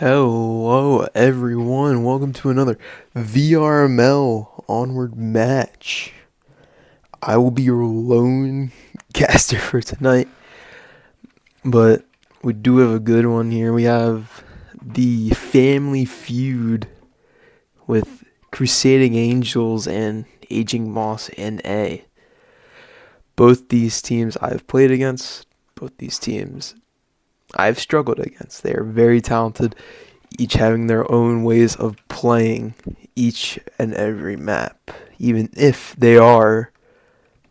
Hello everyone, welcome to another VRML Onward match. I will be your lone caster for tonight, but we do have a good one here. We have the Family Feud with Crusading Angels and Aging Moss NA. Both these teams I've played against, both these teams I've struggled against. They are very talented, each having their own ways of playing each and every map, even if they are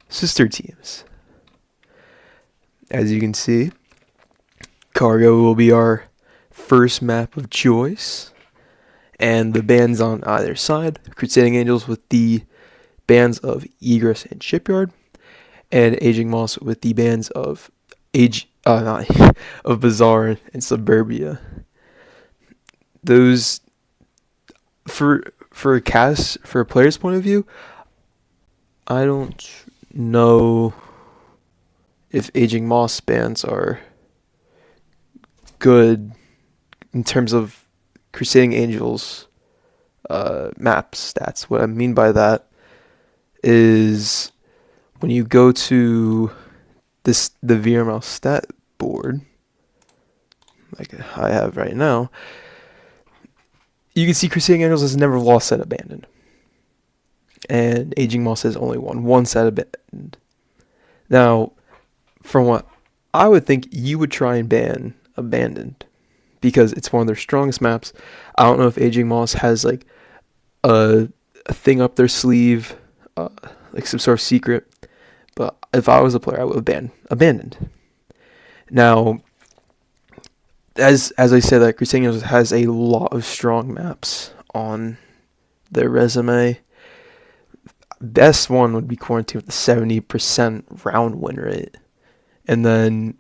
sister teams. As you can see, Cargo will be our first map of choice, and the bands on either side, Crusading Angels with the bands of Egress and Shipyard, and Aging Moss with the bands of of Bazaar and Suburbia. Those for a player's point of view, I don't know if Aging Moss bands are good in terms of Crusading Angels map stats. What I mean by that is when you go to the VRML stat board, like I have right now, you can see Crusading Angels has never lost set abandoned, and Aging Moss has only won one set abandoned. Now, from what I would think, you would try and ban abandoned because it's one of their strongest maps. I don't know if Aging Moss has like a thing up their sleeve, like some sort of secret. But if I was a player, I would have banned abandoned. Now, as I said, that Crusading Angels has a lot of strong maps on their resume. Best one would be Quarantine with the 70% round win rate. And then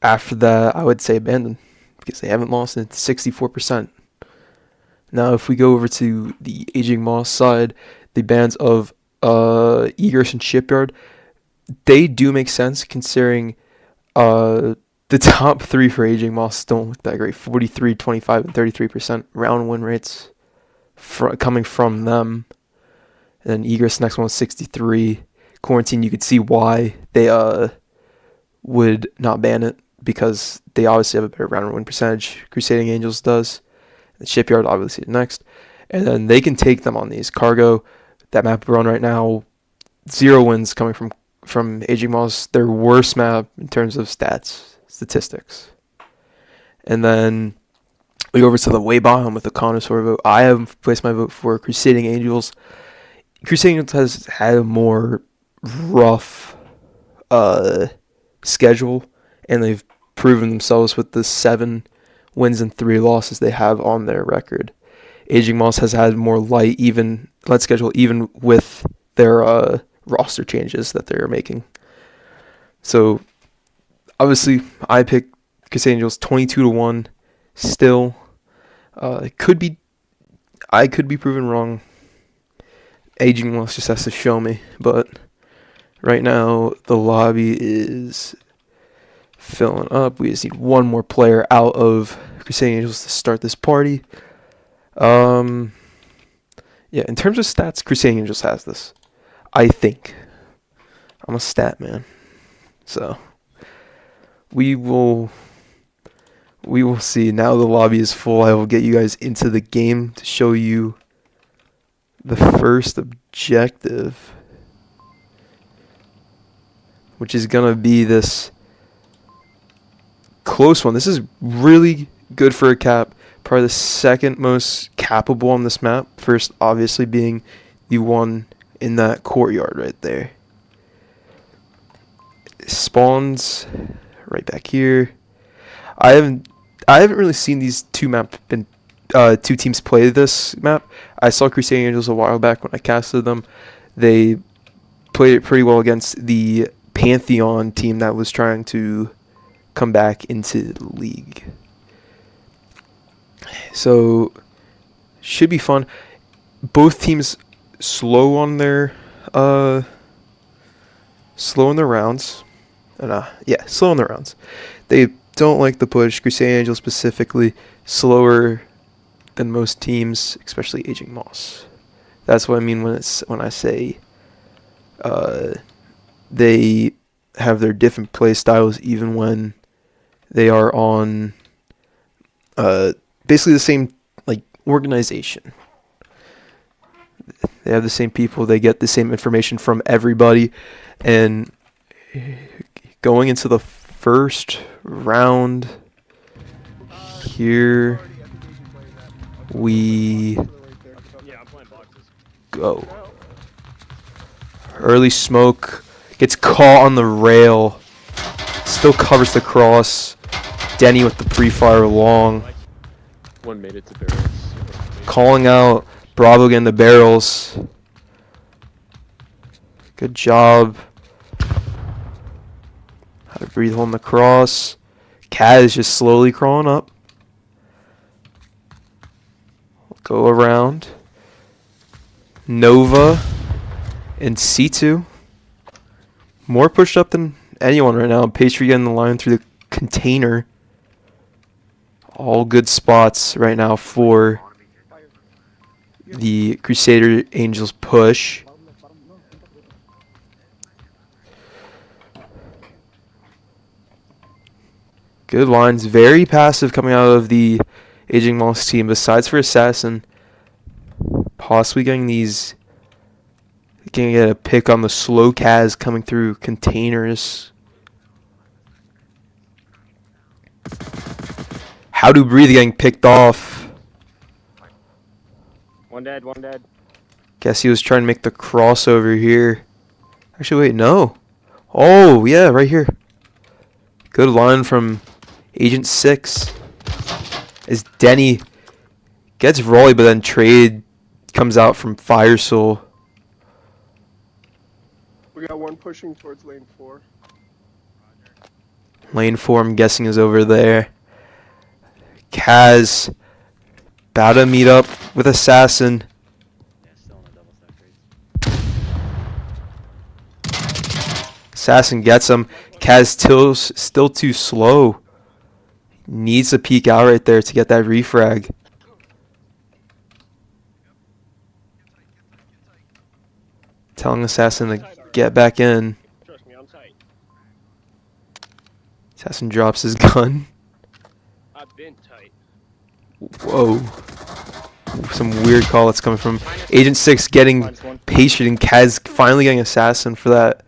after that, I would say abandoned because they haven't lost it 64%. Now, if we go over to the Aging Moss side, the bands of Egress and Shipyard, they do make sense considering the top three for Aging Moss don't look that great. 43, 25, and 33% round win rates coming from them. And then Egress, next one was 63. Quarantine, you could see why they would not ban it because they obviously have a better round win percentage. Crusading Angels does. And Shipyard, obviously, next. And then they can take them on these. Cargo, that map we're on right now, 0 wins coming from Aging Moss, their worst map in terms of statistics. And then we go over to the way bottom with the connoisseur vote. I have placed my vote for Crusading Angels. Crusading Angels has had a more rough schedule, and they've proven themselves with the 7 wins and 3 losses they have on their record. Aging Moss has had more light schedule, even with their roster changes that they're making. So obviously I picked Crusading Angels 22-1 still. I could be proven wrong. Aging Moss just has to show me, but right now the lobby is filling up. We just need one more player out of Crusading Angels to start this party. Yeah, in terms of stats, Crusading Angels has this. I think. I'm a stat man. So we will see. Now the lobby is full. I will get you guys into the game to show you the first objective, which is going to be this close one. This is really good for a cap. Probably the second most capable on this map. First, obviously, being the one in that courtyard right there. Spawns right back here. I haven't really seen these two teams play this map. I saw Crusading Angels a while back when I casted them. They played it pretty well against the Pantheon team that was trying to come back into the league. So should be fun. Both teams slow in their rounds. Slow in their rounds. They don't like the push. Crusading Angels specifically, slower than most teams, especially Aging Moss. That's what I mean when I say they have their different play styles, even when they are on basically the same like organization. They have the same people. They get the same information from everybody, and going into the first round here we go. Early smoke gets caught on the rail, still covers the cross. Denny with the pre-fire long. One made it to barrels. Calling out Bravo getting the barrels. Good job. How to breathe on the cross. Cat is just slowly crawling up. Go around. Nova and C2. More pushed up than anyone right now. Pastry getting the line through the container. All good spots right now for the Crusader Angels push. Good lines. Very passive coming out of the Aging Moss team. Besides for Assassin, possibly getting these... Gonna get a pick on the slow Kaz coming through containers. How to breathe getting picked off. One dead, one dead. Guess he was trying to make the crossover here. Actually, wait, no. Oh, yeah, right here. Good line from Agent 6. As Denny gets Rolly, but then trade comes out from Fire Soul. We got one pushing towards lane 4. Lane 4, I'm guessing, is over there. Kaz about to meet up with Assassin. Assassin gets him. Kaz still too slow. Needs to peek out right there to get that refrag. Telling Assassin to get back in. Trust me, I'm tight. Assassin drops his gun. I've been tight. Whoa. Some weird call that's coming from Agent 6 getting patient, and Kaz finally getting Assassin for that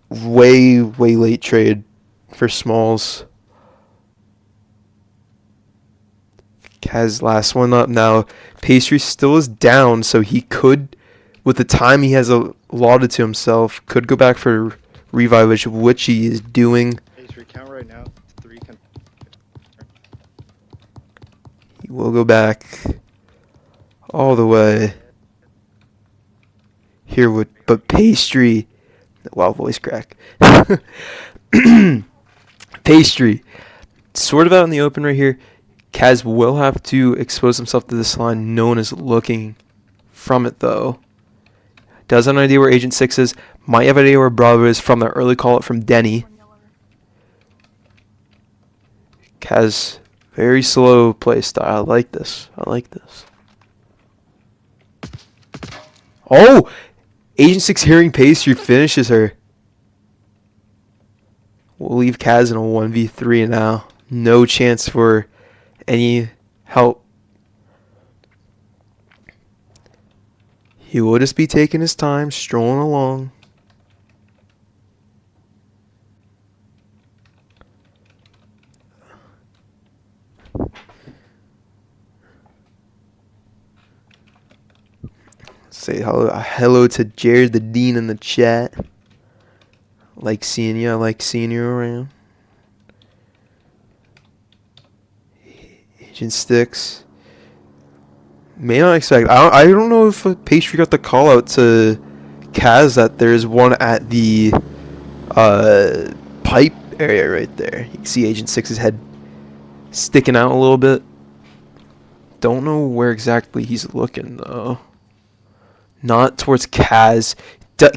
way late trade for Smalls. Kaz last one up now. Pastry still is down, so he could, with the time he has allotted to himself, could go back for revive, which he is doing. Pastry count right now. 3. He will go back all the way here but Pastry. Wow, voice crack. Pastry sort of out in the open right here. Kaz will have to expose himself to this line. No one is looking from it though. Does have an idea where Agent 6 is. Might have an idea where Bravo is from the early call out from Denny. Kaz, very slow play style. I like this. I like this. Oh! Agent 6 hearing Pastry finishes her. We'll leave Kaz in a 1v3 now. No chance for any help. He will just be taking his time, strolling along. Say hello to Jared the Dean in the chat. Like seeing you. I like seeing you around. Agent Sticks. May not expect. I don't know if Pastry got the call out to Kaz that there's one at the pipe area right there. You can see Agent 6's head sticking out a little bit. Don't know where exactly he's looking though. Not towards Kaz.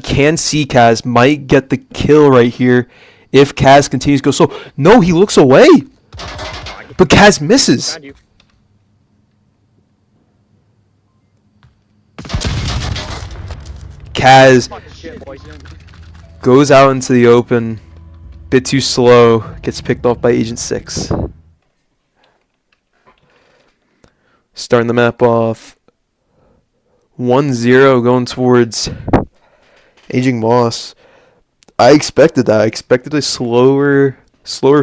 Can see Kaz. Might get the kill right here If Kaz continues to go slow. No, he looks away. But Kaz misses. Found you. Kaz Fuck shit, boys. goes out into the open. Bit too slow. Gets picked off by Agent 6. Starting the map off 1-0 going towards Aging Moss. I expected that. I expected a slower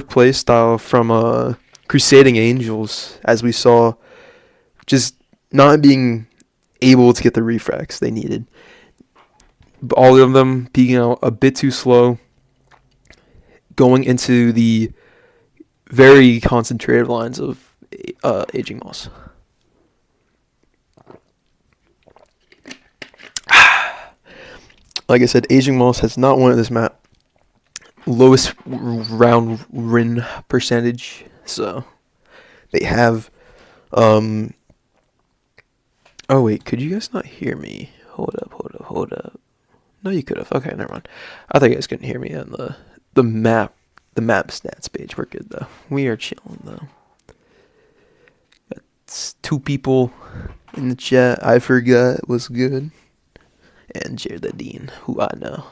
play style from Crusading Angels, as we saw, just not being able to get the refracts they needed. All of them peeking out a bit too slow, going into the very concentrated lines of Aging Moss. Like I said, Aging Moss has not won this map. Lowest round win percentage. So they have oh wait, could you guys not hear me? Hold up. No, you could have. Okay, never mind. I thought you guys couldn't hear me on the map stats page. We're good though. We are chilling though. Got 2 people in the chat. I forgot was good. And Jared who I know.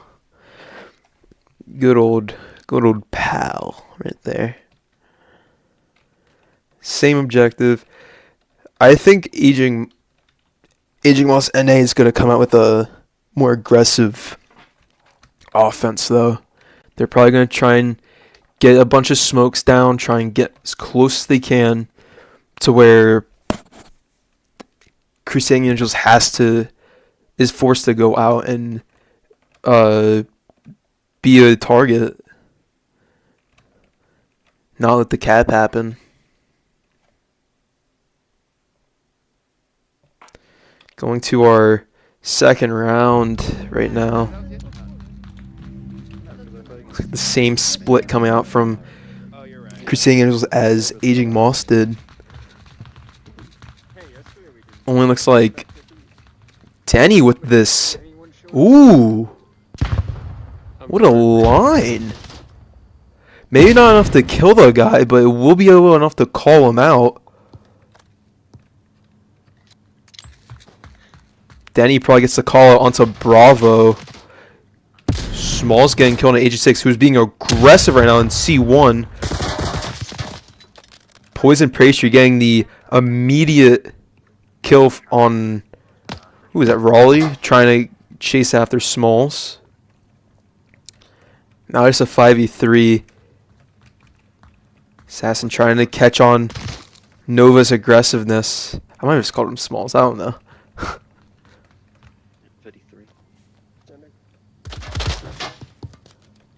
Good old pal right there. Same objective. I think Aging Moss NA is going to come out with a more aggressive offense, though. They're probably going to try and get a bunch of smokes down, try and get as close as they can to where Crusading Angels is forced to go out and be a target. Not let the cap happen. Going to our second round right now. Looks like the same split coming out from Crusading Angels as Aging Moss did. Only looks like Danny with this. Ooh. What a line. Maybe not enough to kill the guy, but it will be enough to call him out. Danny probably gets the call out onto Bravo. Small's getting killed on Agent 6, who's being aggressive right now in C1. Poison Pastry getting the immediate kill on... Who is that? Raleigh trying to chase after Smalls. Now it's a 5v3. Assassin trying to catch on Nova's aggressiveness. I might have just called him Smalls. I don't know. 53.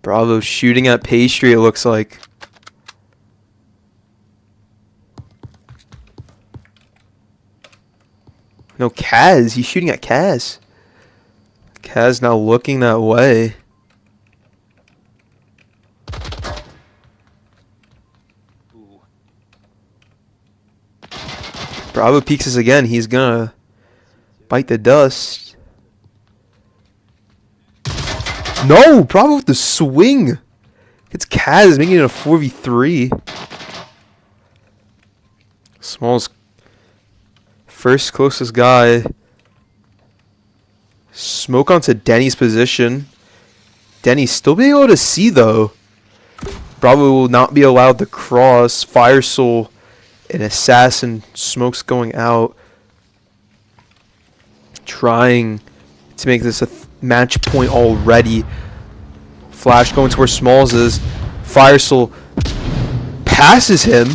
Bravo shooting at Pastry, it looks like. No, Kaz. He's shooting at Kaz. Kaz now looking that way. Ooh. Bravo peeks us again. He's gonna bite the dust. No! Bravo with the swing! It's Kaz making it a 4v3. Smalls first closest guy. Smoke onto Denny's position. Denny still being able to see though. Bravo will not be allowed to cross. Fire Soul and Assassin. Smoke's going out. Trying to make this a match point already. Flash going to where Smalls is. Fire Soul passes him.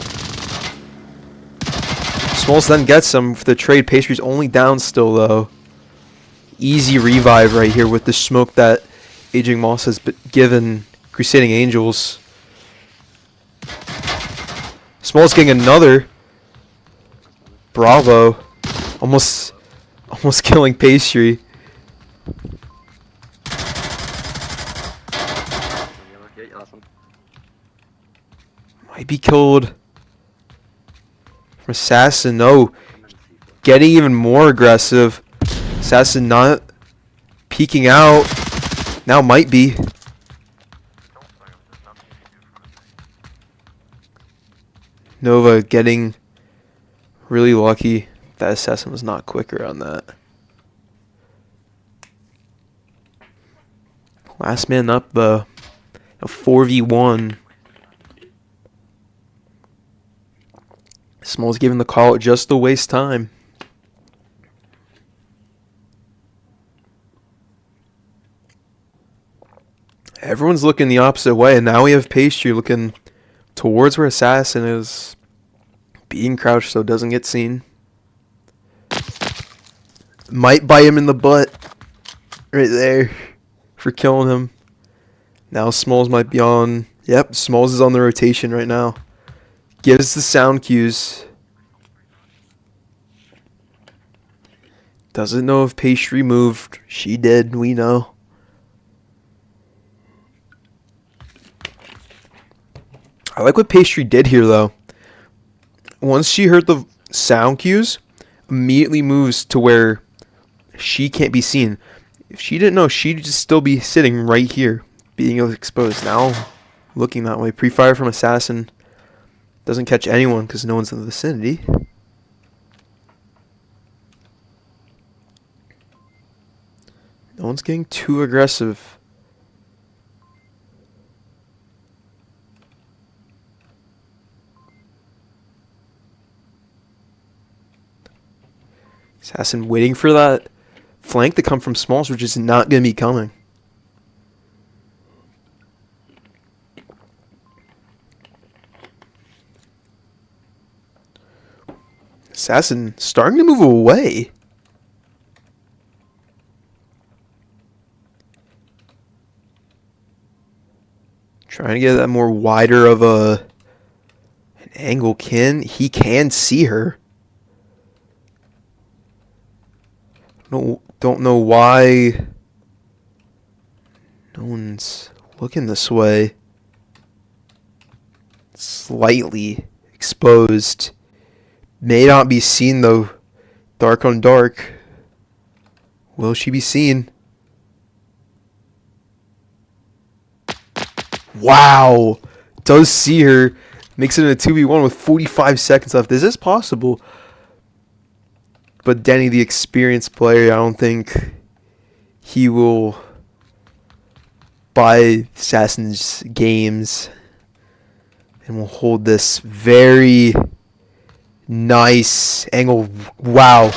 Smalls then gets him for the trade. Pastry's only down still though. Easy revive right here with the smoke that Aging Moss has given Crusading Angels. Smalls getting another. Bravo. Almost killing Pastry. Might be killed. From Assassin, no. Getting even more aggressive. Assassin not peeking out. Now might be. Nova getting really lucky that Assassin was not quicker on that. Last man up, though. A 4v1. Smalls giving the call just to waste time. Everyone's looking the opposite way, and now we have Pastry looking towards where Assassin is being crouched so it doesn't get seen. Might bite him in the butt right there for killing him. Now Smalls might be on. Yep, Smalls is on the rotation right now. Gives the sound cues. Doesn't know if Pastry moved. She did, we know. I like what Pastry did here, though. Once she heard the sound cues, immediately moves to where she can't be seen. If she didn't know, she'd just still be sitting right here, being exposed. Now, looking that way. Pre-fire from Assassin. Doesn't catch anyone because no one's in the vicinity. No one's getting too aggressive. Assassin waiting for that flank to come from Smalls, which is not going to be coming. Assassin starting to move away. Trying to get that more wider of an angle. He can see her. Don't know why no one's looking this way. Slightly exposed. May not be seen though. Dark on dark. Will she be seen? Wow. Does see her. Makes it in a 2v1 with 45 seconds left. Is this possible? But Denny, the experienced player, I don't think he will buy Assassin's games. And will hold this very nice angle. Wow.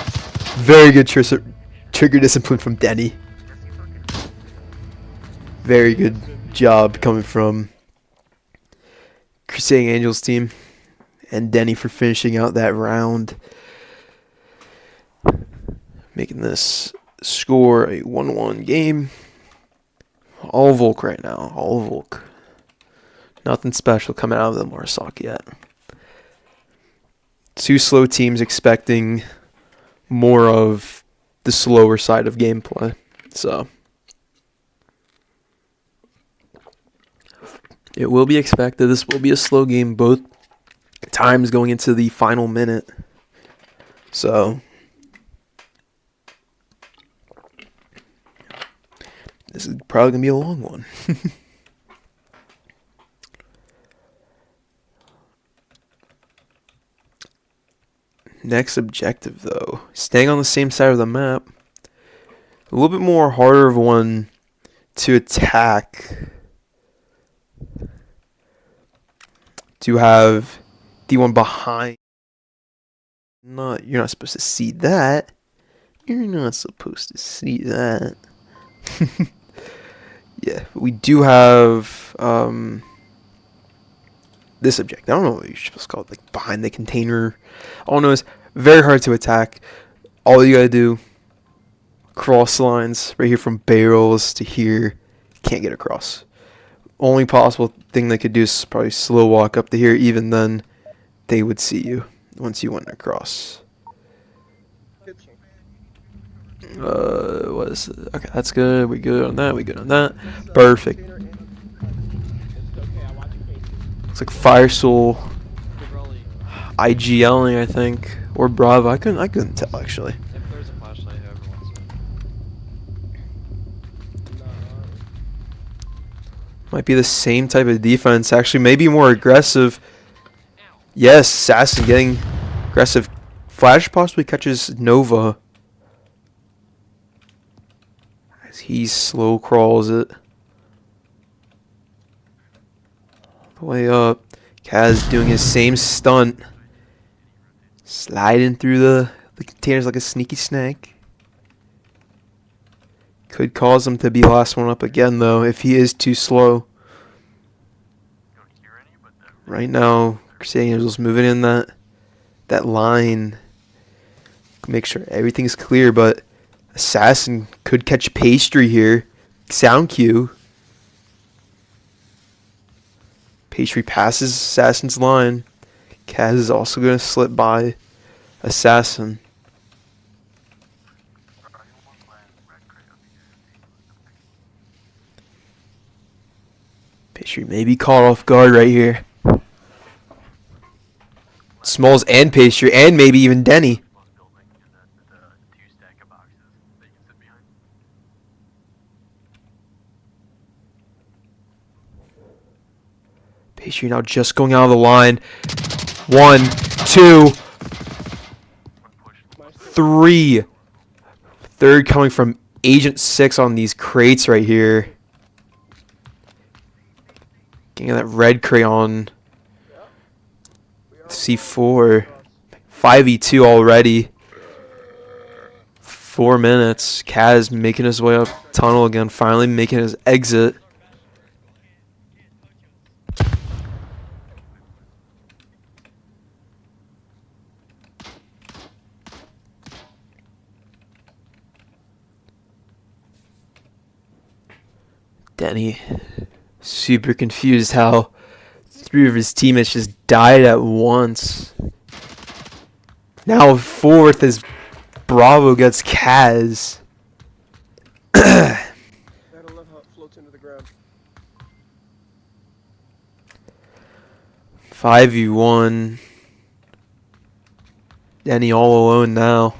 Very good trigger discipline from Denny. Very good job coming from Crusading Angels team. And Denny for finishing out that round. Making this score a 1-1 game. All Volk right now. All Volk. Nothing special coming out of the Marsoc yet. Two slow teams expecting more of the slower side of gameplay. So it will be expected. This will be a slow game both times going into the final minute. So this is probably going to be a long one. Next objective, though. Staying on the same side of the map. A little bit more harder of one to attack. To have the one behind. You're not supposed to see that. You're not supposed to see that. Yeah, we do have this object. I don't know what you're supposed to call it, like behind the container. All I know is very hard to attack. All you gotta do, cross lines right here from barrels to here. Can't get across. Only possible thing they could do is probably slow walk up to here. Even then, they would see you once you went across. What is it? Okay, that's good. We good on that. We good on that. Perfect. Looks like Fire Soul IGLing, I think, or Bravo. I couldn't tell actually. If there's a flashlight, whoever wants it. Nah. Might be the same type of defense. Actually, maybe more aggressive. Yes, Assassin getting aggressive. Flash possibly catches Nova. As he slow crawls it. All the way up. Kaz doing his same stunt. Sliding through the containers like a sneaky snake. Could cause him to be last one up again though if he is too slow. Right now, Crusading Angels moving in that line. Make sure everything's clear, but Assassin could catch Pastry here. Sound cue. Pastry passes Assassin's line. Kaz is also going to slip by Assassin. Pastry may be caught off guard right here. Smalls and Pastry, and maybe even Denny. Pastry now just going out of the line. 1, 2, 3. Third coming from Agent 6 on these crates right here. Getting that red crayon. C4. 5v2 already. 4 minutes. Kaz making his way up tunnel again. Finally making his exit. Denny, super confused how 3 of his teammates just died at once. Now 4th as Bravo gets Kaz. I don't love how it floats into the ground. 5v1. Denny all alone now.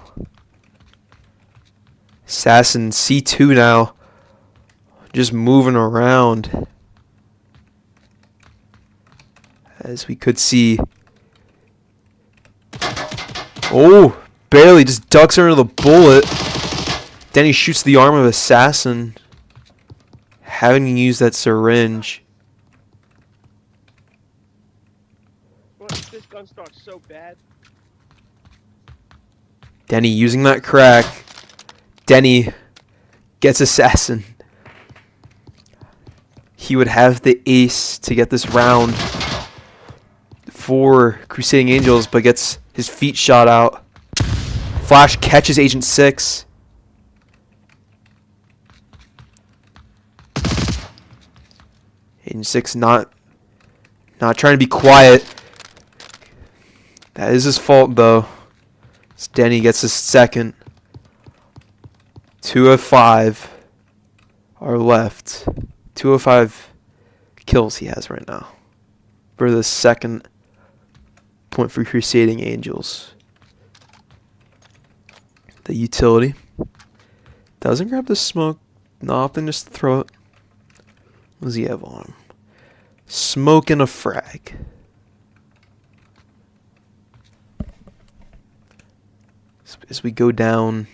Assassin C2 now. Just moving around. As we could see. Oh, barely just ducks under the bullet. Denny shoots the arm of Assassin. Having to use that syringe. What? This gun stock's so bad. Denny using that crack. Denny gets Assassin. He would have the ace to get this round for Crusading Angels, but gets his feet shot out. Flash catches Agent 6. Agent 6 not trying to be quiet. That is his fault though. As Denny gets his second. 2 of 5 are left. 2 of 5 kills he has right now. For the second point for Crusading Angels. The utility. Doesn't grab the smoke. Nothing, just throw it. What does he have on him? Smoke and a frag. As we go down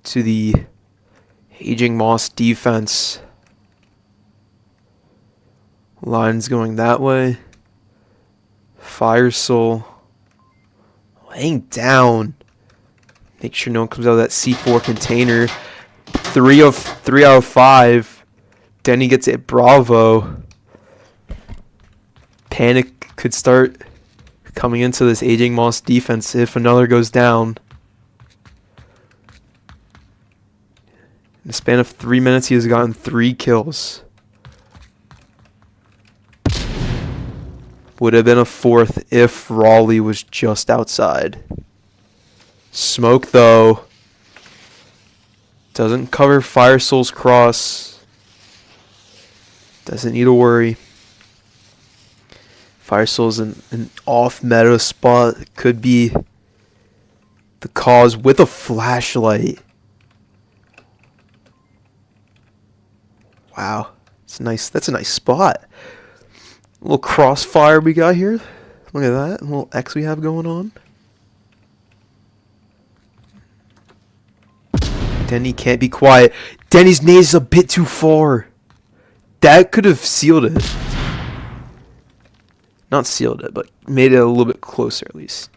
to the Aging Moss defense. Lines going that way. Fire Soul laying down. Make sure no one comes out of that C4 container. 3 out of 5. Denny gets it. Bravo. Panic could start coming into this Aging Moss defense if another goes down. In the span of 3 minutes, he has gotten 3 kills. Would have been a 4th if Raleigh was just outside. Smoke, though. Doesn't cover Fire Soul's cross. Doesn't need to worry. Fire Soul's in an off-meta spot. Could be the cause with a flashlight. Wow. It's nice. That's a nice spot. A little crossfire we got here. Look at that little X we have going on. Denny can't be quiet. Denny's nade is a bit too far. That could have sealed it. Not sealed it, but made it a little bit closer at least.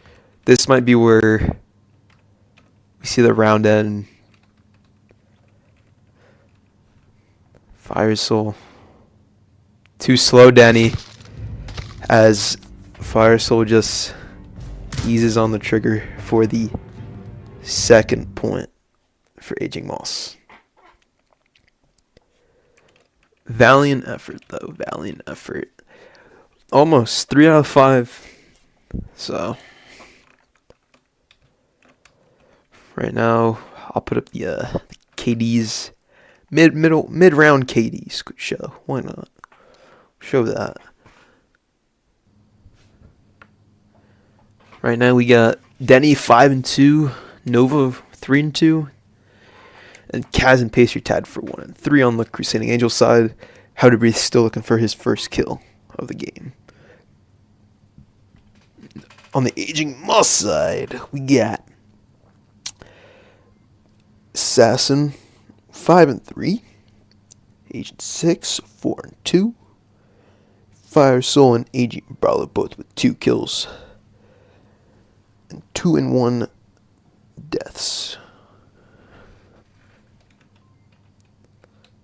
This might be where we see the round end. Fire Soul. Too slow, Denny. As Fire Soul just eases on the trigger for the second point for Aging Moss. Valiant effort, though. Valiant effort. Almost 3 out of 5. So right now, I'll put up the KDs, mid round KDs. Good show. Why not? Show that. Right now we got Denny 5-2, Nova 3-2, and Kaz and Pastry tied for 1-3 on the Crusading Angels side. How to Breathe still looking for his first kill of the game. On the Aging Moss side, we got Assassin 5-3, Agent 6 4-2, Fire Soul and Agent Brawler both with 2 kills, and 2-1 deaths.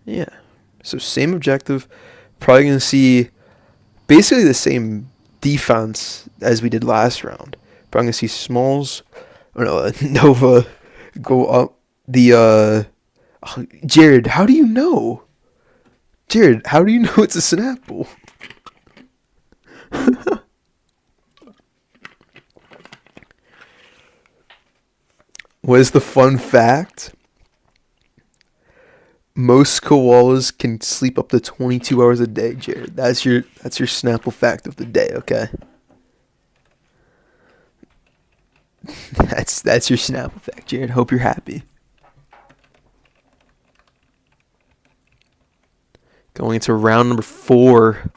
Yeah, so same objective. Probably going to see basically the same defense as we did last round. Probably going to see Smalls, or no, Nova go up. Jared, how do you know? Jared, how do you know it's a Snapple? What is the fun fact? Most koalas can sleep up to 22 hours a day, Jared. That's your Snapple fact of the day, okay? That's your Snapple fact, Jared. Hope you're happy. Going into round number 4.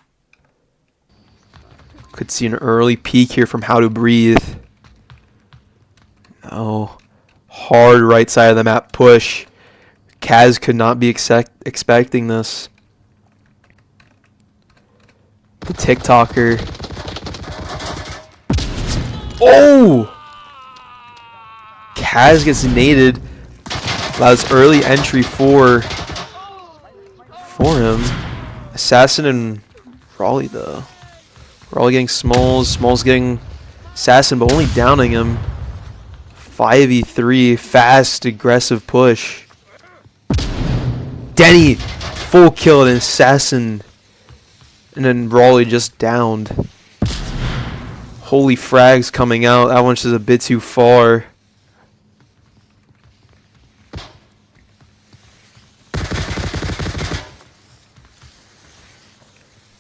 Could see an early peek here from How to Breathe. Oh, hard right side of the map push. Kaz could not be expecting this. The TikToker. Oh! Kaz gets naded. Allows early entry for him. Assassin and Raleigh, though. Raleigh getting Smalls. Smalls getting Assassin, but only downing him. 5v3. Fast, aggressive push. Denny, full kill and Assassin. And then Raleigh just downed. Holy frags coming out. That one's just a bit too far.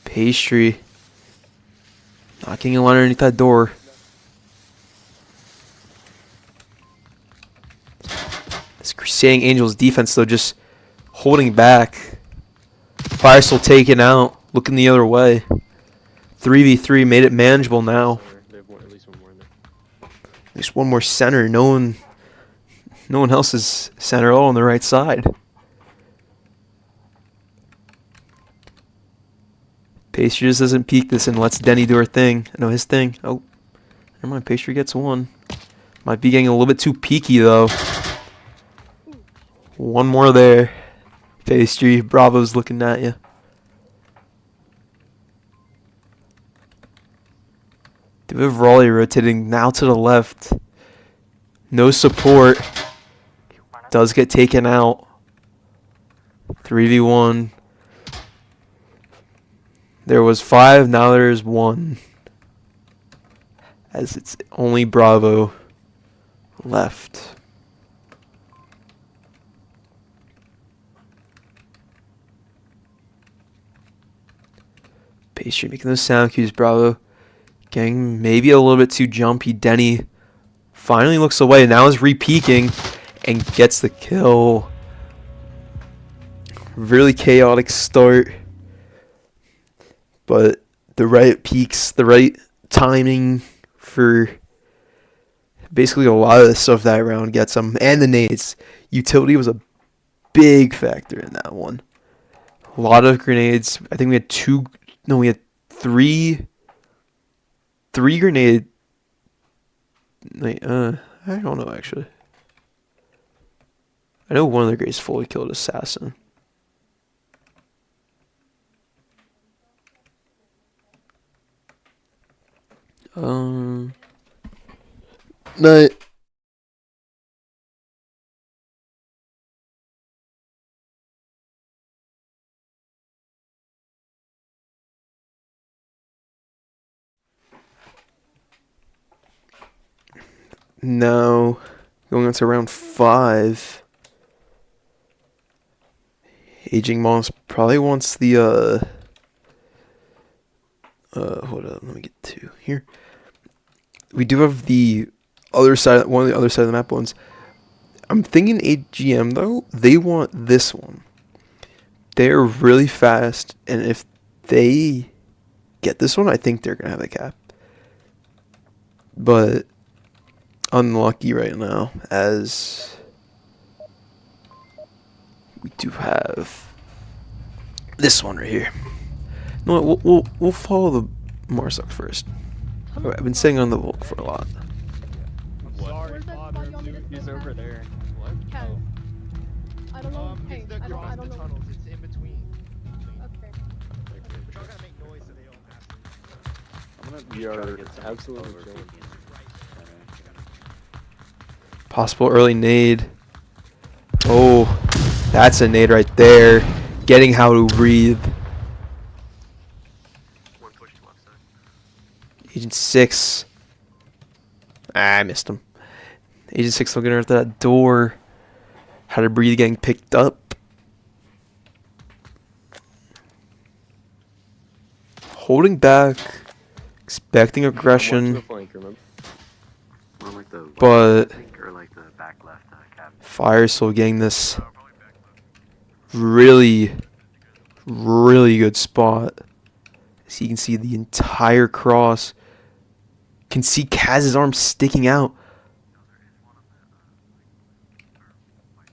Pastry. Knocking him underneath that door. This Crusading Angels defense, though, just holding back. Fire Soul taken out. Looking the other way. 3v3 made it manageable now. They have at least one more in there. At least one more center. No one else is center at all on the right side. Pastry just doesn't peek this and lets Denny do her thing. I know his thing. Oh, never mind. Pastry gets one. Might be getting a little bit too peeky, though. One more there. Pastry, Bravo's looking at you. Do we have Raleigh rotating now to the left? No support. Does get taken out. 3v1. There was 5, now there's 1. As it's only Bravo left. Pastry making those sound cues, Bravo. Getting maybe a little bit too jumpy. Denny finally looks away. Now is re-peeking and gets the kill. Really chaotic start. But the right peaks, the right timing for basically a lot of the stuff that round gets them, and the nades. Utility was a big factor in that one. A lot of grenades. I think we had we had three grenade. Wait, I don't know actually. I know one of the grenades fully killed assassin. But now going on to round 5. Aging Moss probably wants the hold up, let me get to here. We do have the other side, one of the other side of the map ones. I'm thinking AGM though, they want this one. They're really fast, and if they get this one, I think they're gonna have a cap. But unlucky right now, as we do have this one right here. No, we'll follow the Marsoc first. I've been sitting on the Volk for a lot. I'm sorry, Where's that Father. spot y'all need us to He's go over back? there. What? Kaz. I don't know. Hey, It's I don't across the know. tunnels. It's in between. Okay. But y'all gotta make noise so they don't pass. I'm gonna We try to are get some absolutely cover. chilling. Possible early nade. Oh, that's a nade right there. Getting how to breathe. One push to left side. Agent 6. I missed him. Agent 6 looking at that door. How to breathe getting picked up. Holding back. Expecting aggression. On like the But or like the back left cab. Fire Soul getting this really good spot. So you can see the entire cross. Can see Kaz's arm sticking out.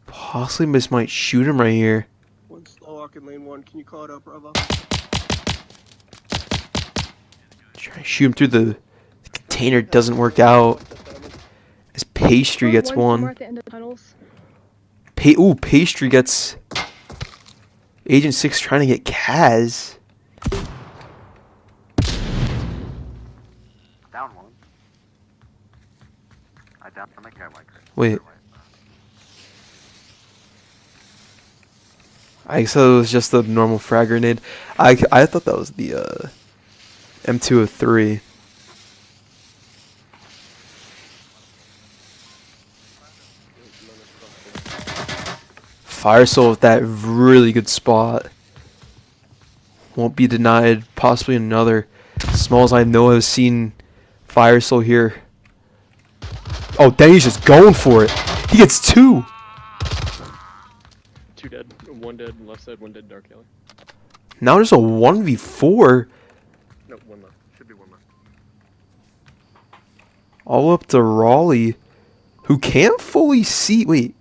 Possibly this might shoot him right here. One slow walk in lane 1. Can you call it up, Bravo? Try to shoot him through the container. Doesn't work out. As Pastry gets one. At the end of the tunnels. Pastry gets Agent 6 trying to get Kaz. Down one. I downed the guy like that. Wait. I thought it was just the normal frag grenade. I thought that was the M203. Fire Soul with that really good spot. Won't be denied. Possibly another. Small as I know, I've seen Fire Soul here. Oh, dang, he's just going for it. He gets 2. 2 dead. 1 dead left side, 1 dead dark alley. Now there's a 1v4. No, 1 left. Should be 1 left. All up to Raleigh, who can't fully see. Wait.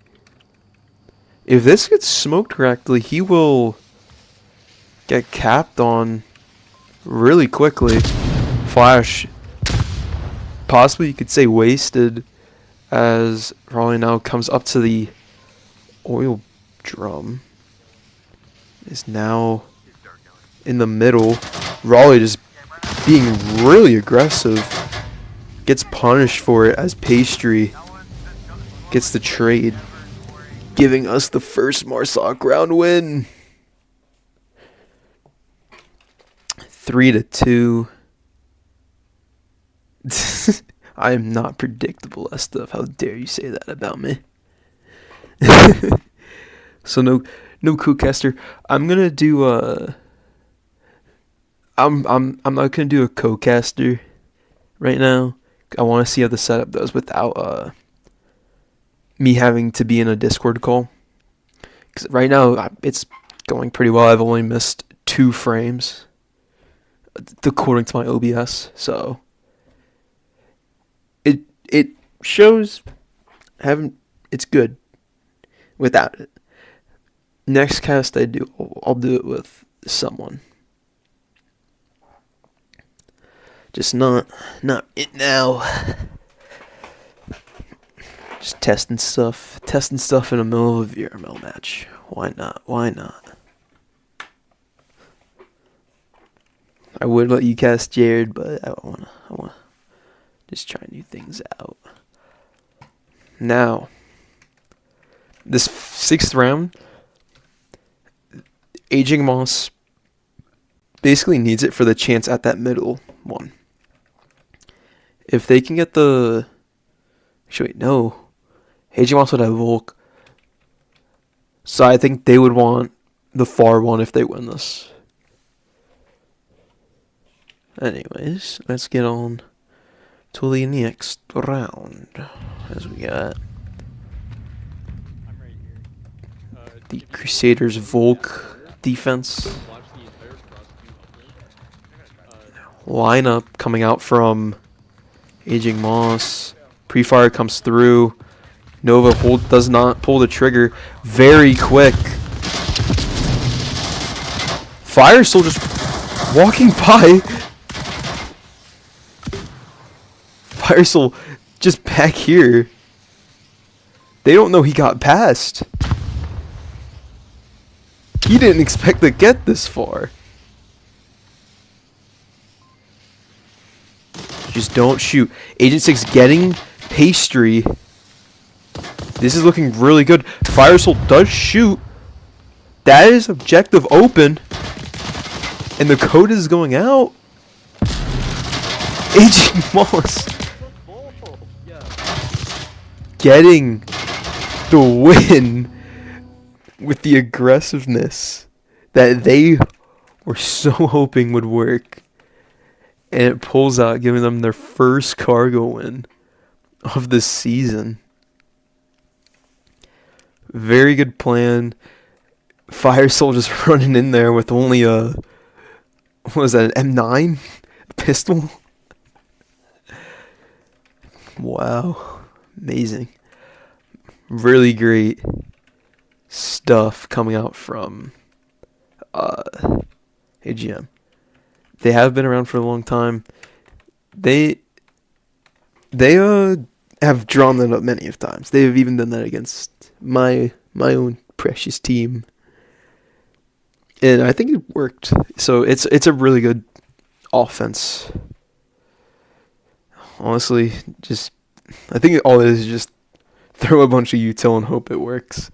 If this gets smoked correctly, he will get capped on really quickly. Flash, possibly you could say wasted, as Raleigh now comes up to the oil drum. Is now in the middle. Raleigh just being really aggressive. Gets punished for it as Pastry gets the trade, giving us the first Marsoc round win. 3-2. I am not predictable, Estef. How dare you say that about me? So no co-caster. I'm gonna do I'm not gonna do a co-caster right now. I want to see how the setup does without me having to be in a Discord call. Because right now it's going pretty well. I've only missed 2 frames according to my OBS. So shows haven't. It's good without it. Next cast I do, I'll do it with someone. Just not it now. Just testing stuff in the middle of a VRML match. Why not? Why not? I would let you cast Jared, but I wanna just try new things out. Now, this 6th round, Aging Moss basically needs it for the chance at that middle one. If they can get the... Actually, wait, no. Aging Moss would have Volk. So I think they would want the far one if they win this. Anyways, let's get on to the next round. As we got I'm right here. the Crusaders Volk defense Watch the entire cross queue lineup coming out from Aging Moss. Pre-fire comes through. Nova does not pull the trigger. Very quick. Fire Soul just walking by. Fire Soul just back here. They don't know he got past. He didn't expect to get this far. Just don't shoot. Agent 6 getting pastry. This is looking really good. Fire Soul does shoot. That is objective open. And the code is going out. Aging Moss getting the win with the aggressiveness that they were so hoping would work. And it pulls out, giving them their first cargo win of the season. Very good plan. Fire Soul just running in there with only a... What was that, an M9? A pistol? Wow. Amazing. Really great stuff coming out from AGM. They have been around for a long time. They have drawn that up many of times. They have even done that against my own precious team. And I think it worked. So it's a really good offense. Honestly, just I think all it is just throw a bunch of util and hope it works.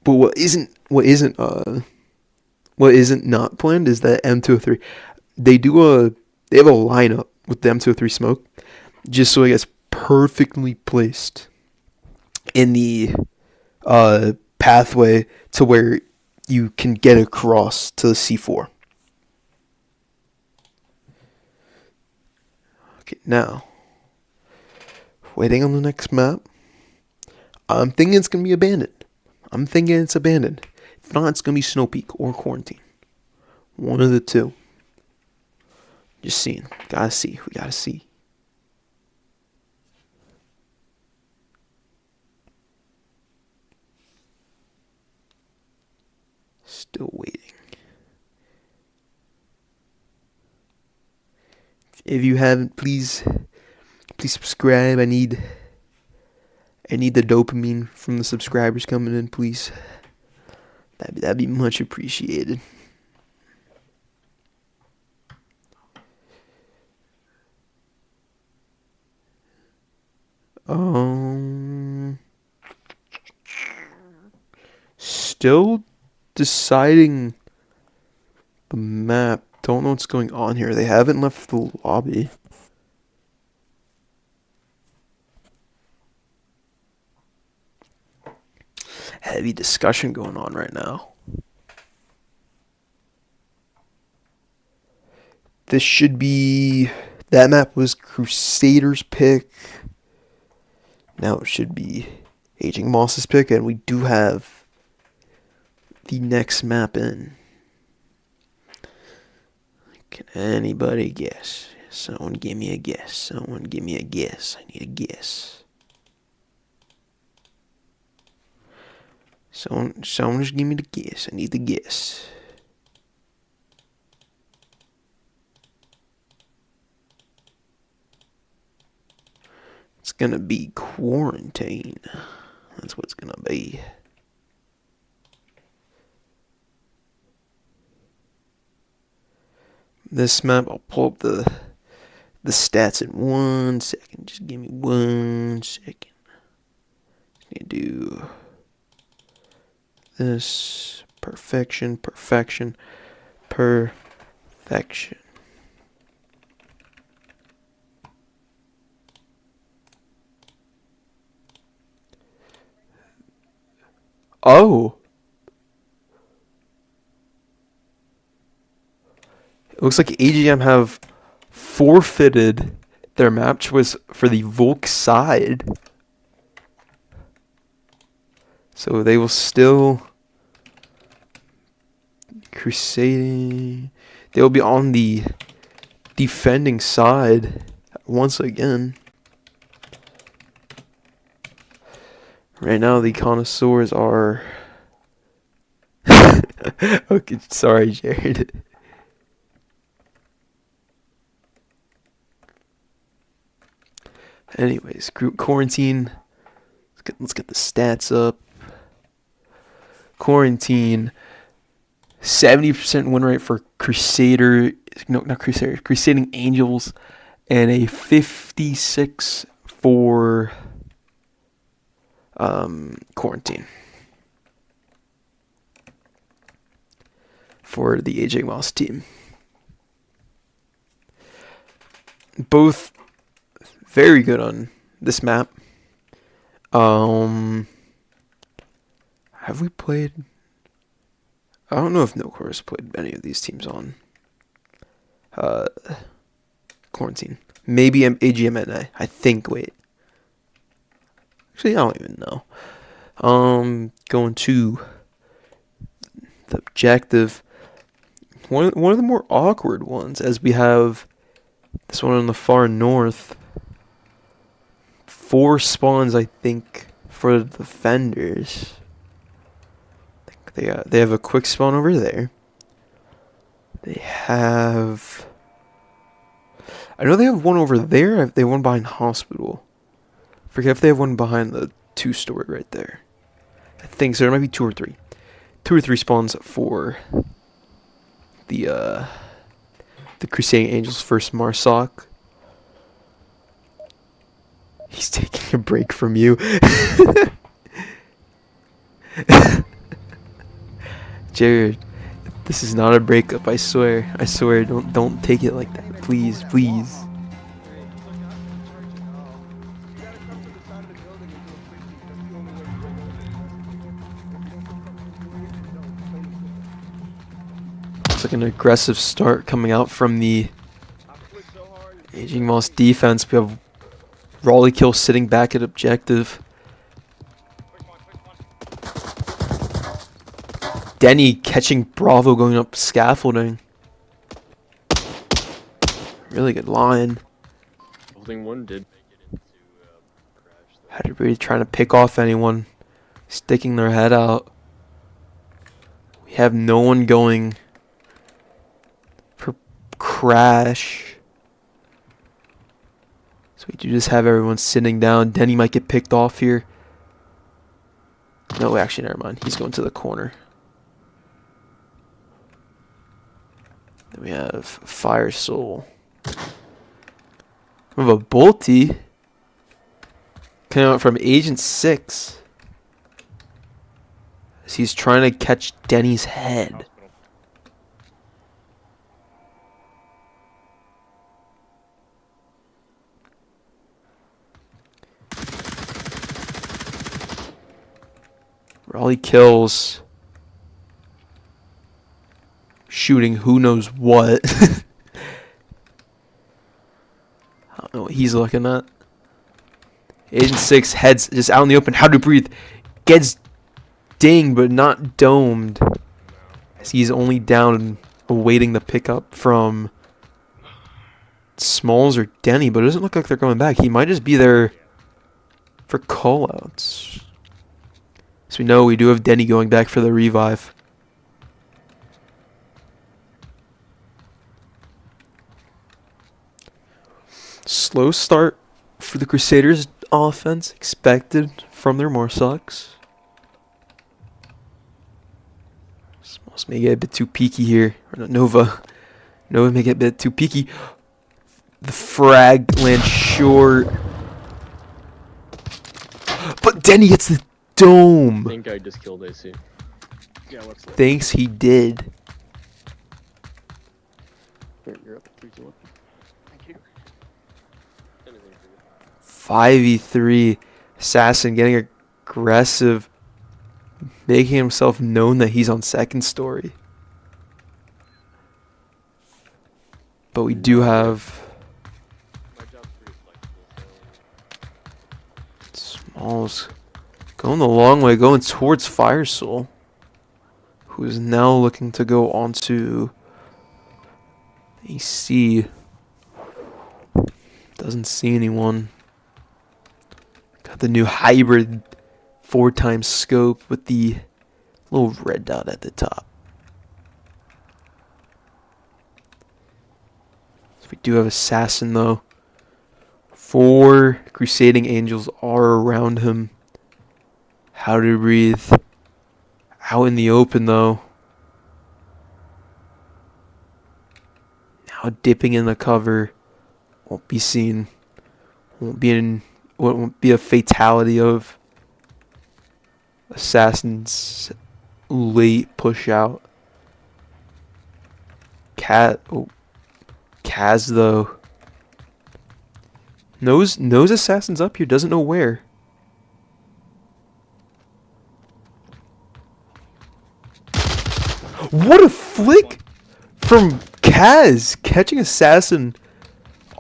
But what isn't not planned is that M203. They have a lineup with the M203 smoke, just so it gets perfectly placed in the pathway to where you can get across to the C4. Okay, now waiting on the next map. I'm thinking it's gonna be abandoned. If not, it's gonna be Snow Peak or Quarantine. One of the two. Just seeing. Gotta see. We gotta see. Still waiting. If you haven't, please subscribe. I need the dopamine from the subscribers coming in, please. That'd be much appreciated. Still deciding the map. Don't know what's going on here. They haven't left the lobby. Heavy discussion going on right now. This should be... That map was Crusaders' pick. Now it should be Aging Moss's pick, and we do have the next map in. Can anybody guess? Someone give me a guess. I need a guess. Someone just give me the guess. I need the guess. It's gonna be quarantine. That's what it's gonna be. This map, I'll pull up the stats in 1 second. Just give me 1 second. Gonna do this. Perfection, perfection, perfection. Oh! It looks like AGM have forfeited their map choice for the Volk side. So they will still Crusading. They will be on the defending side once again. Right now the connoisseurs are okay, sorry Jared. Anyways, group quarantine. Let's get the stats up. Quarantine. 70% win rate for Crusader. No, not Crusader. Crusading Angels, and a 56 for quarantine for the AJ Moss team. Both very good on this map. Have we played? I don't know if Nocore has played any of these teams on quarantine. Maybe AGMNA. I think. Wait. Actually, I don't even know. Going to the objective. One of the more awkward ones, as we have this one on the far north. 4 spawns, I think, for the defenders. They have a quick spawn over there. They have. I know they have one over there. They have one behind hospital. Forget if they have one behind the 2-story right there. I think so. There might be 2 or 3. 2 or 3 spawns for the Crusading Angels first Marsoc. He's taking a break from you. Jared, this is not a breakup, I swear. I swear, don't take it like that. Please, please. Hey, he's like, you gotta come to the side of the building and do it quickly. That's the only way to break up. It's like an aggressive start coming out from the I flicked so hard. Aging Moss defense. We have Raleigh Kill sitting back at objective. Denny catching Bravo going up scaffolding. Really good line. Holding one did. Hadbury trying to pick off anyone. Sticking their head out. We have no one going for crash. So we do just have everyone sitting down. Denny might get picked off here. No, actually, never mind. He's going to the corner. Then we have Fire Soul. We have a Bolty coming out from Agent 6. As he's trying to catch Denny's head. Raleigh Kills. Shooting who knows what. I don't know what he's looking at. Agent 6 heads just out in the open. How to breathe. Gets dinged but not domed. As he's only down awaiting the pickup from Smalls or Denny. But it doesn't look like they're going back. He might just be there for callouts. So we know we do have Denny going back for the revive. Slow start for the Crusaders offense expected from their Marsocs. Smalls may get a bit too peaky here. Or not, Nova. Nova may get a bit too peaky. The frag lands short. But Denny hits the I dome. think I just killed AC. Yeah, what's that? Thinks he did. You're up 3-2-1. Thank you. Anything for you. 5v3. Assassin getting aggressive. Making himself known that he's on second story. But we do have My job's pretty flexible, so Smalls going the long way, going towards Fire Soul, who is now looking to go onto AC. Doesn't see anyone. Got the new hybrid 4x scope with the little red dot at the top. So we do have Assassin though. 4 Crusading Angels are around him. How to breathe. Out in the open though. Now dipping in the cover. Won't be seen. Won't be a fatality of Assassin's late push out. Kaz though. Knows Assassin's up here, doesn't know where. What a flick from Kaz, catching Assassin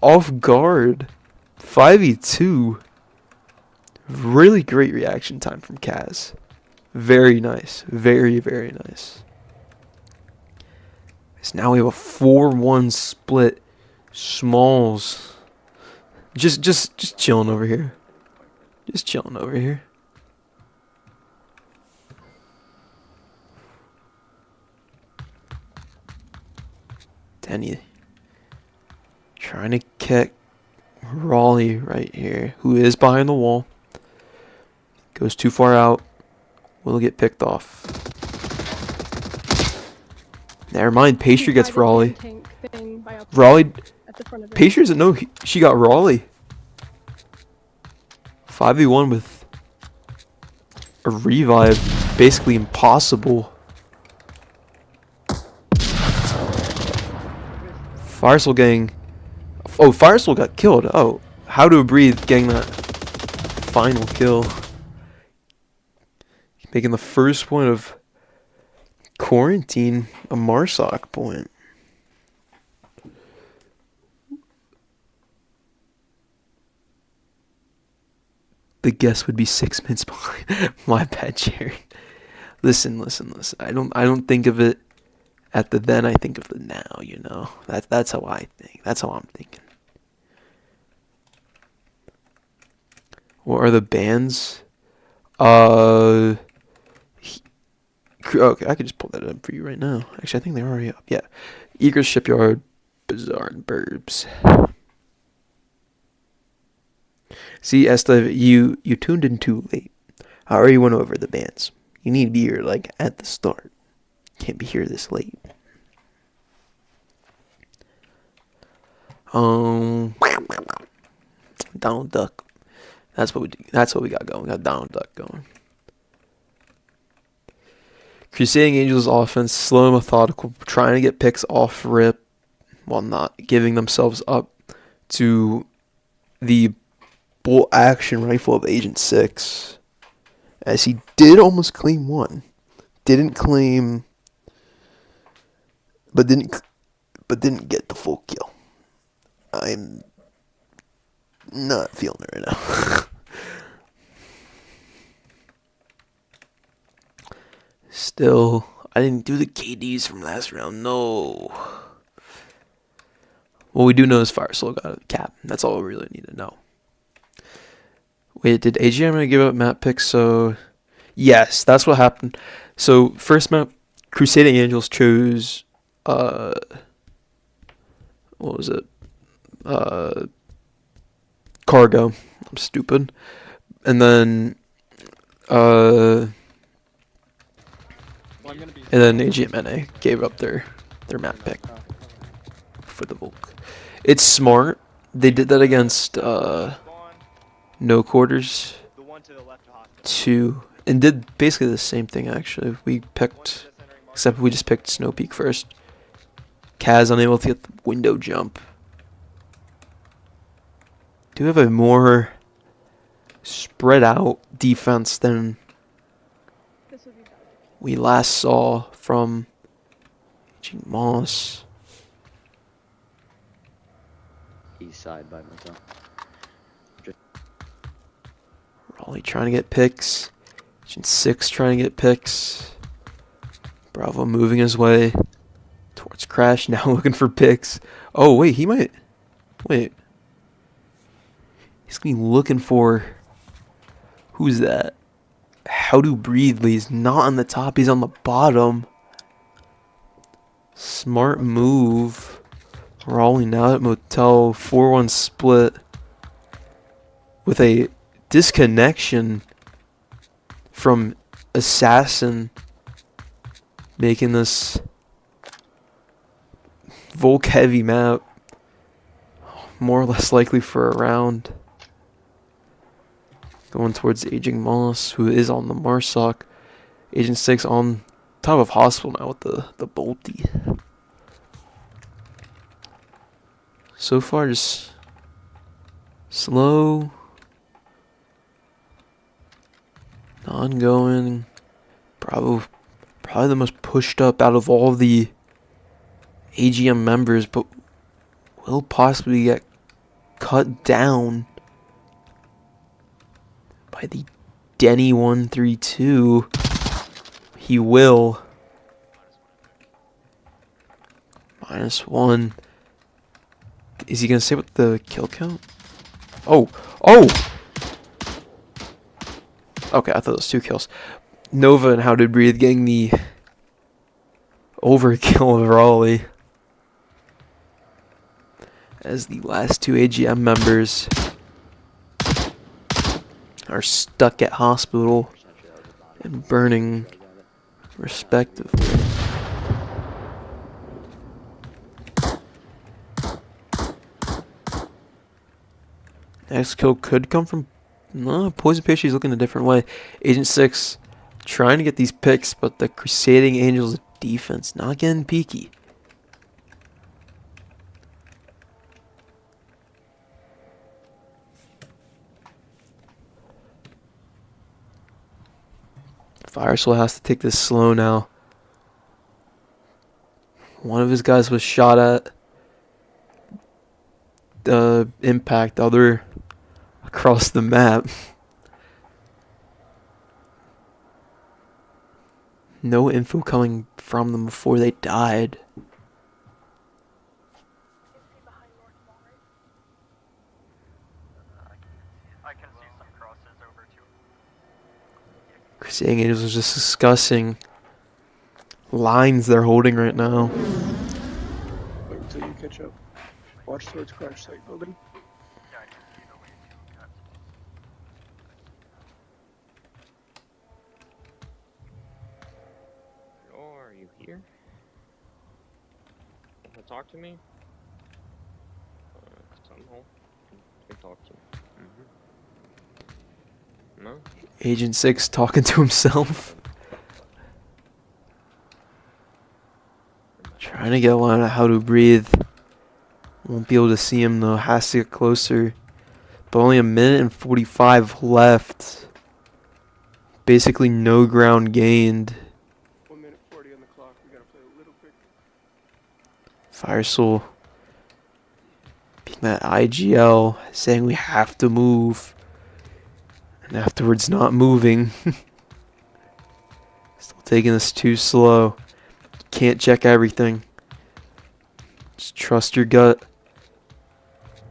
off guard. 5v2. Really great reaction time from Kaz. Very nice. Very, very nice. So now we have a 4-1 split. Smalls. Just chilling over here. Just chilling over here. Denny trying to kick Raleigh right here, who is behind the wall. Goes too far out. Will get picked off. Never mind. Pastry gets Raleigh. Raleigh. Pastry doesn't know she got Raleigh. 5v1 with a revive. Basically impossible. Firesoul getting... Oh, Firesoul got killed. Oh, how to breathe getting that final kill. Making the first point of quarantine a Marsoc point. The guess would be 6 minutes behind. My bad, Jerry. Listen. I don't think of it at the then. I think of the now. You know. That's how I think. That's how I'm thinking. What are the bands? Okay, I could just pull that up for you right now. Actually, I think they're already up. Yeah. Eager Shipyard, Bazaar, and Burbs. See, Esteve, you tuned in too late. I already went over the bands. You need to be here, like, at the start. Can't be here this late. Donald Duck. That's what we got going. We got Donald Duck going. Crusading Angels offense, slow and methodical, trying to get picks off rip while not giving themselves up to the bolt action rifle of Agent 6. As he did almost claim one. Didn't claim, but didn't get the full kill. I'm not feeling it right now. Still, I didn't do the KDs from last round. No. What we do know is Firesoul got a cap. That's all we really need to know. Wait, did AGM give up map picks? So, Yes, that's what happened. So first map, Crusading Angels chose what was it? Cargo. I'm stupid. And then Well, I'm gonna be. and then AGMNA gave up their map pick for the Volk. It's smart. They did that against Spawn, No Quarters the one to the left of hospital. 2 and did basically the same thing actually. We One picked that's entering market. except we just picked Snow Peak first. Kaz unable to get the window jump. Do have a more spread out defense than This would be bad. we last saw from Gene Moss. East side by myself. Raleigh trying to get picks. Agent 6 trying to get picks. Bravo moving his way towards Crash, now looking for picks. Oh, wait, he might... Wait. He's going to be looking for... Who's that? How to Breathe. He's not on the top, he's on the bottom. Smart move. Raleigh now at Motel. 4-1 split. With a disconnection from Assassin, making this Volk heavy map more or less likely for a round. Going towards Aging Moss, who is on the Marsoc. Agent 6 on top of Hospital now with the Bolty. So far just slow, ongoing. Probably the most pushed up out of all the AGM members, but will possibly get cut down by the Denny 132. He will. -1. Is he gonna say what the kill count? Oh! Okay, I thought it was 2 kills. Nova and How to Breathe getting the overkill of Raleigh. As the last 2 AGM members are stuck at hospital and burning respectively. Next kill could come from... No, Poison Pastry's looking a different way. Agent 6 trying to get these picks, but the Crusading Angels defense not getting peaky. Firesoul has to take this slow now. One of his guys was shot at. The impact, the other across the map. No info coming from them before they died. I can see some crosses over to. Crusading Angels was just discussing lines they're holding right now. Wait until you catch up. Watch towards crash site building. Yeah, I can see the way to cut. Oh, are you here? Want to talk to me? Somehow. Can talk to me. No? Agent 6 talking to himself. Trying to get one on How to Breathe. Won't be able to see him though. Has to get closer. But only 1:45 left. Basically no ground gained. 1 minute 40 on the clock. We gotta play a little quick. Firesoul being that IGL saying we have to move. And afterwards not moving. Still taking this too slow. Can't check everything. Just trust your gut.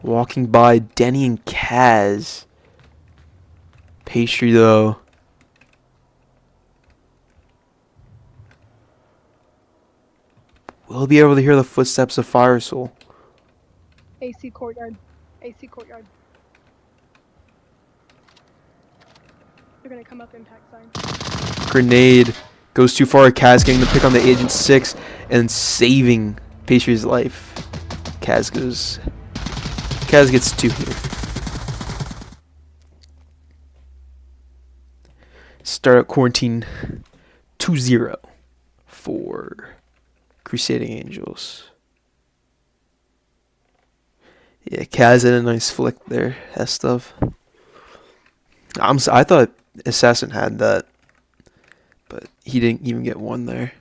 Walking by Denny and Kaz. Pastry though. We'll be able to hear the footsteps of Fire Soul. AC courtyard. AC courtyard. They're gonna come up impact sign. Grenade goes too far. Kaz getting the pick on the Agent 6 and saving Patriots' life. Kaz gets 2 here. Start at quarantine 2-0 for Crusading Angels. Yeah, Kaz had a nice flick there. Stuff. I thought Assassin had that, but he didn't even get one there.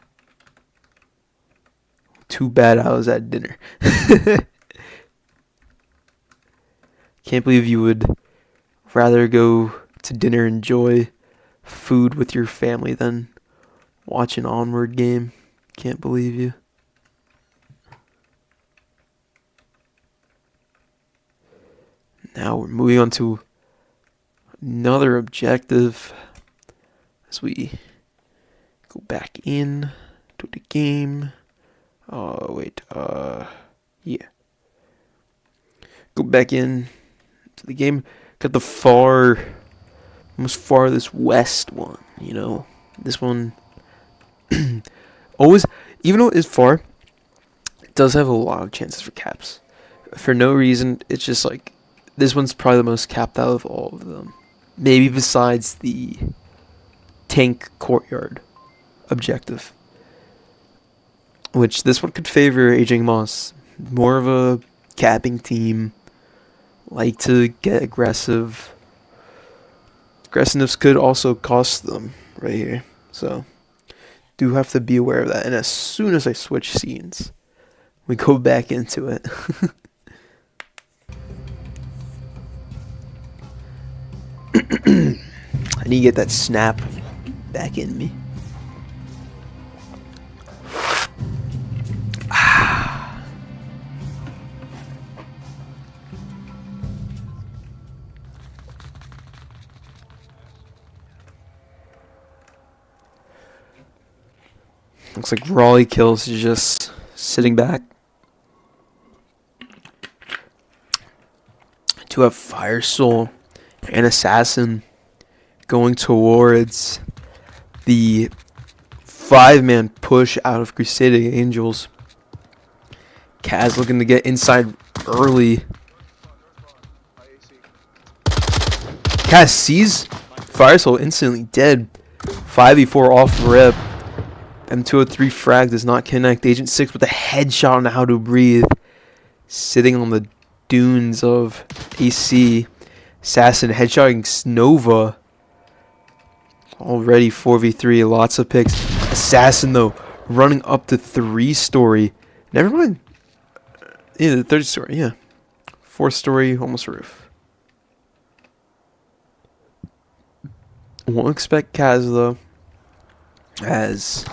Too bad I was at dinner. Can't believe you would rather go to dinner and enjoy food with your family than watch an Onward game. Can't believe you. Now we're moving on to another objective as we go back in to the game. Oh, wait. Yeah. Go back in to the game. Got the most farthest west one, you know. This one always, even though it's far, it does have a lot of chances for caps. For no reason, it's just like, this one's probably the most capped out of all of them. Maybe besides the tank courtyard objective. Which this one could favor Aging Moss. More of a capping team. Like to get aggressive. Aggressiveness could also cost them right here. So, do have to be aware of that. And as soon as I switch scenes, we go back into it. I need to get that snap back in me. Looks like Raleigh Kills is just sitting back. To have Fire Soul and Assassin going towards the 5-man push out of Crusading Angels. Kaz looking to get inside early. Kaz sees Fire Soul instantly dead. 5v4 off rip. M203 frag does not connect. Agent 6 with a headshot on How to Breathe. Sitting on the dunes of AC. Assassin headshotting Snova. Already 4v3. Lots of picks. Assassin, though, running up to 3-story. Never mind. Yeah, the 3rd-story. Yeah. 4th-story, almost roof. Won't expect Kaz, though. As...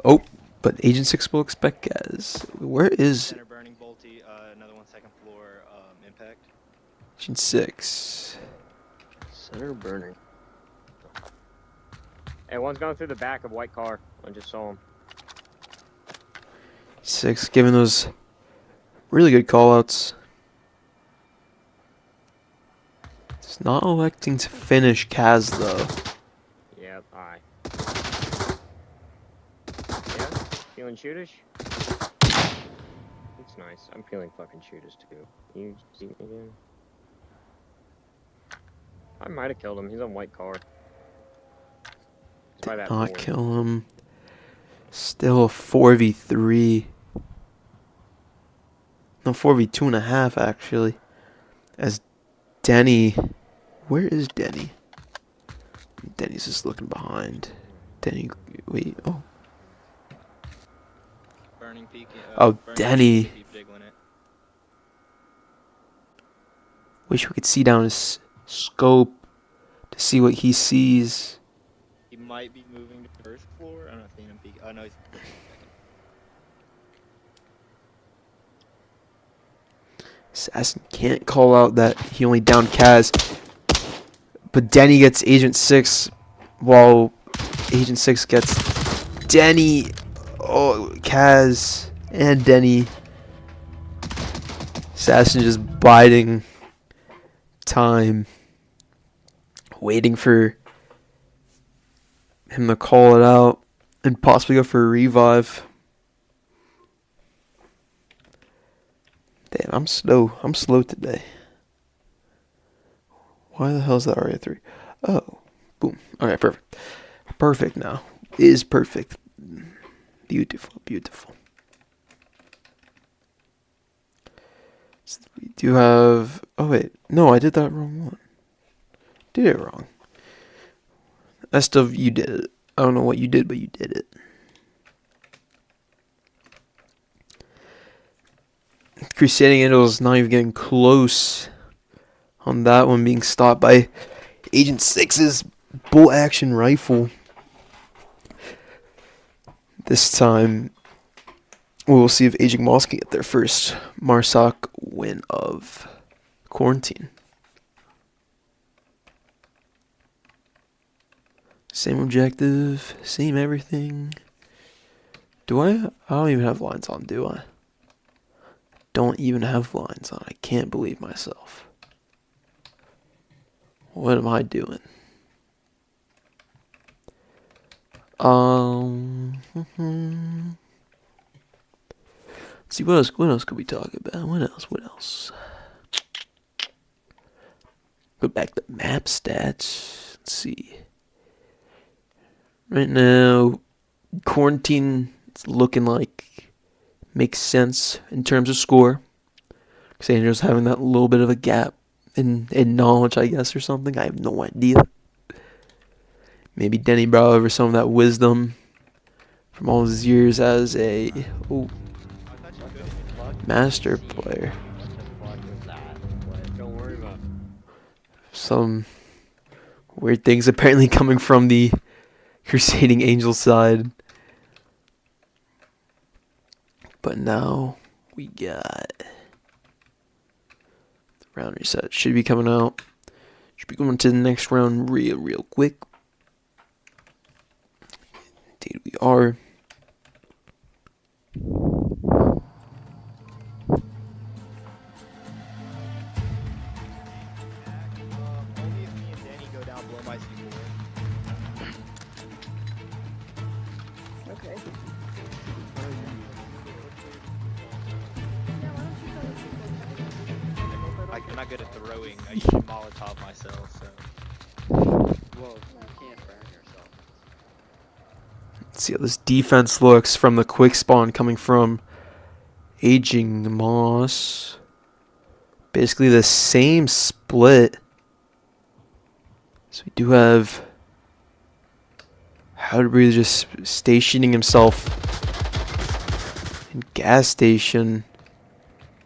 Oh, but Agent 6 will expect Kaz. Where is... Center burning bolty, another one second floor, impact. Agent 6? Center burning. Hey, one's going through the back of white car. I just saw him. 6 giving those really good callouts. It's not electing to finish Kaz, though. Yep, aye. Yeah? Feeling shootish? It's nice. I'm feeling fucking shootish, too. You see me again? I might have killed him. He's on white car. He's by Did that not board. kill him. Still a 4v3. No, 4v2.5, actually. As Denny... Where is Denny? Denny's just looking behind. Denny... Wait, oh. Burning peak. Oh, burning Denny. peak, keep jiggling it. Wish we could see down his scope to see what he sees. He might be moving to first floor. I'm not seeing him peek. Oh no, he's Assassin can't call out that he only downed Kaz. But Denny gets Agent 6 while Agent 6 gets Denny. Oh, Kaz and Denny. Assassin just biding time, waiting for him to call it out and possibly go for a revive. Damn, I'm slow. I'm slow today. Why the hell is that RA3? Oh, boom. Alright, perfect. Perfect now. Is perfect. Beautiful, beautiful. So we do have... Oh, wait. No, I did that wrong one. Did it wrong. That stuff, you did it. I don't know what you did, but you did it. Crusading Angels not even getting close on that one, being stopped by Agent 6's bolt action rifle. This time, we'll see if Agent Moss can get their first Marsoc win of quarantine. Same objective, same everything. Do I? I don't even have lines on, do I? Don't even have lines on. I can't believe myself. What am I doing? Let's see, what else could we talk about? What else? Go back to map stats. Let's see. Right now, quarantine is looking like makes sense in terms of score. Because Angels having that little bit of a gap in knowledge, I guess, or something. I have no idea. Maybe Denny brought over some of that wisdom from all his years as a master player. Don't worry about it. Some weird things apparently coming from the Crusading Angels side. But now we got the round reset. Should be coming out. Should be going to the next round real quick. Indeed we are. Only if me and Danny go down below my C4. Okay. I'm not good at throwing. I usually Molotov myself, so. Well, you can't burn yourself. Let's see how this defense looks from the quick spawn coming from Aging Moss. Basically the same split. So we do have How to Breathe just stationing himself in gas station.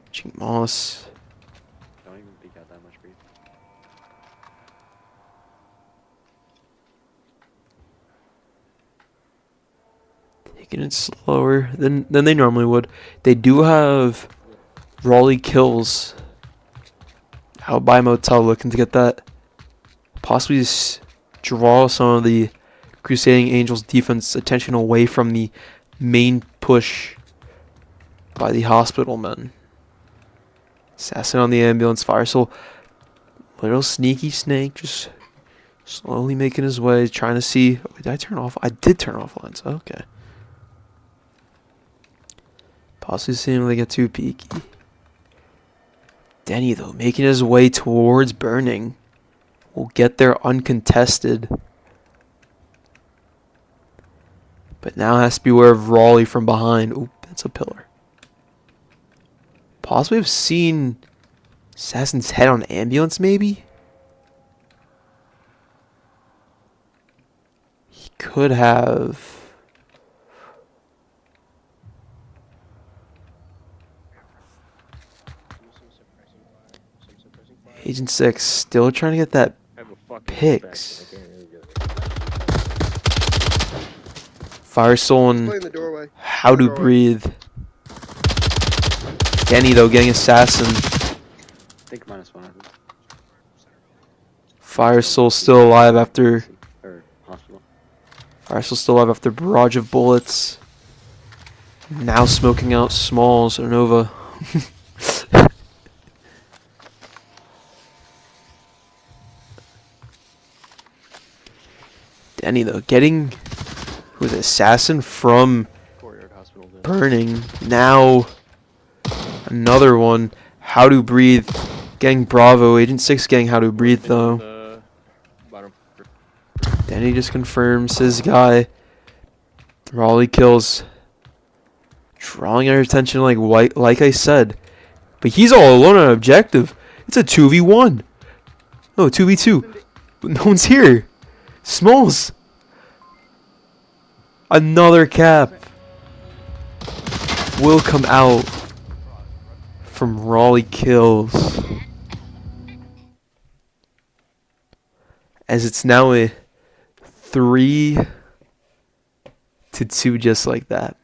Aging Moss. Don't even peek out that much, breathe. Taking it slower than they normally would. They do have Raleigh kills out by Motel, looking to get that. Possibly just draw some of the Crusading Angels defense attention away from the main push by the hospital men. Assassin on the ambulance, Fire Soul. Little sneaky snake, just slowly making his way, trying to see. Oh, did I turn off? I did turn off lines. Okay. Possibly seeing they get too peaky. Denny, though, making his way towards burning. Will get there uncontested. But now has to beware of Raleigh from behind. Oop, that's a pillar. Possibly have seen Assassin's head on ambulance, maybe? He could have. Agent 6 still trying to get that I have a fucking Picks. infection, I can't really do it. Fire Soul and Play in the doorway. How to Breathe. Denny, though, getting Assassin. I think -1, I think. Fire Soul still alive after. Or hospital. Fire Soul still alive after barrage of bullets. Now smoking out Smalls or Nova. Denny though, getting who's assassin from Courtyard Hospital. Then. burning. Now another one. How to breathe. Getting Bravo. Agent 6 getting how to breathe though. Bottom. Denny just confirms his guy. Raleigh kills. Drawing our attention like I said. But he's all alone on objective. It's a 2v1. No, 2v2. But no one's here. Smalls. Another cap. Will come out from Raleigh kills. As it's now a 3-2 just like that.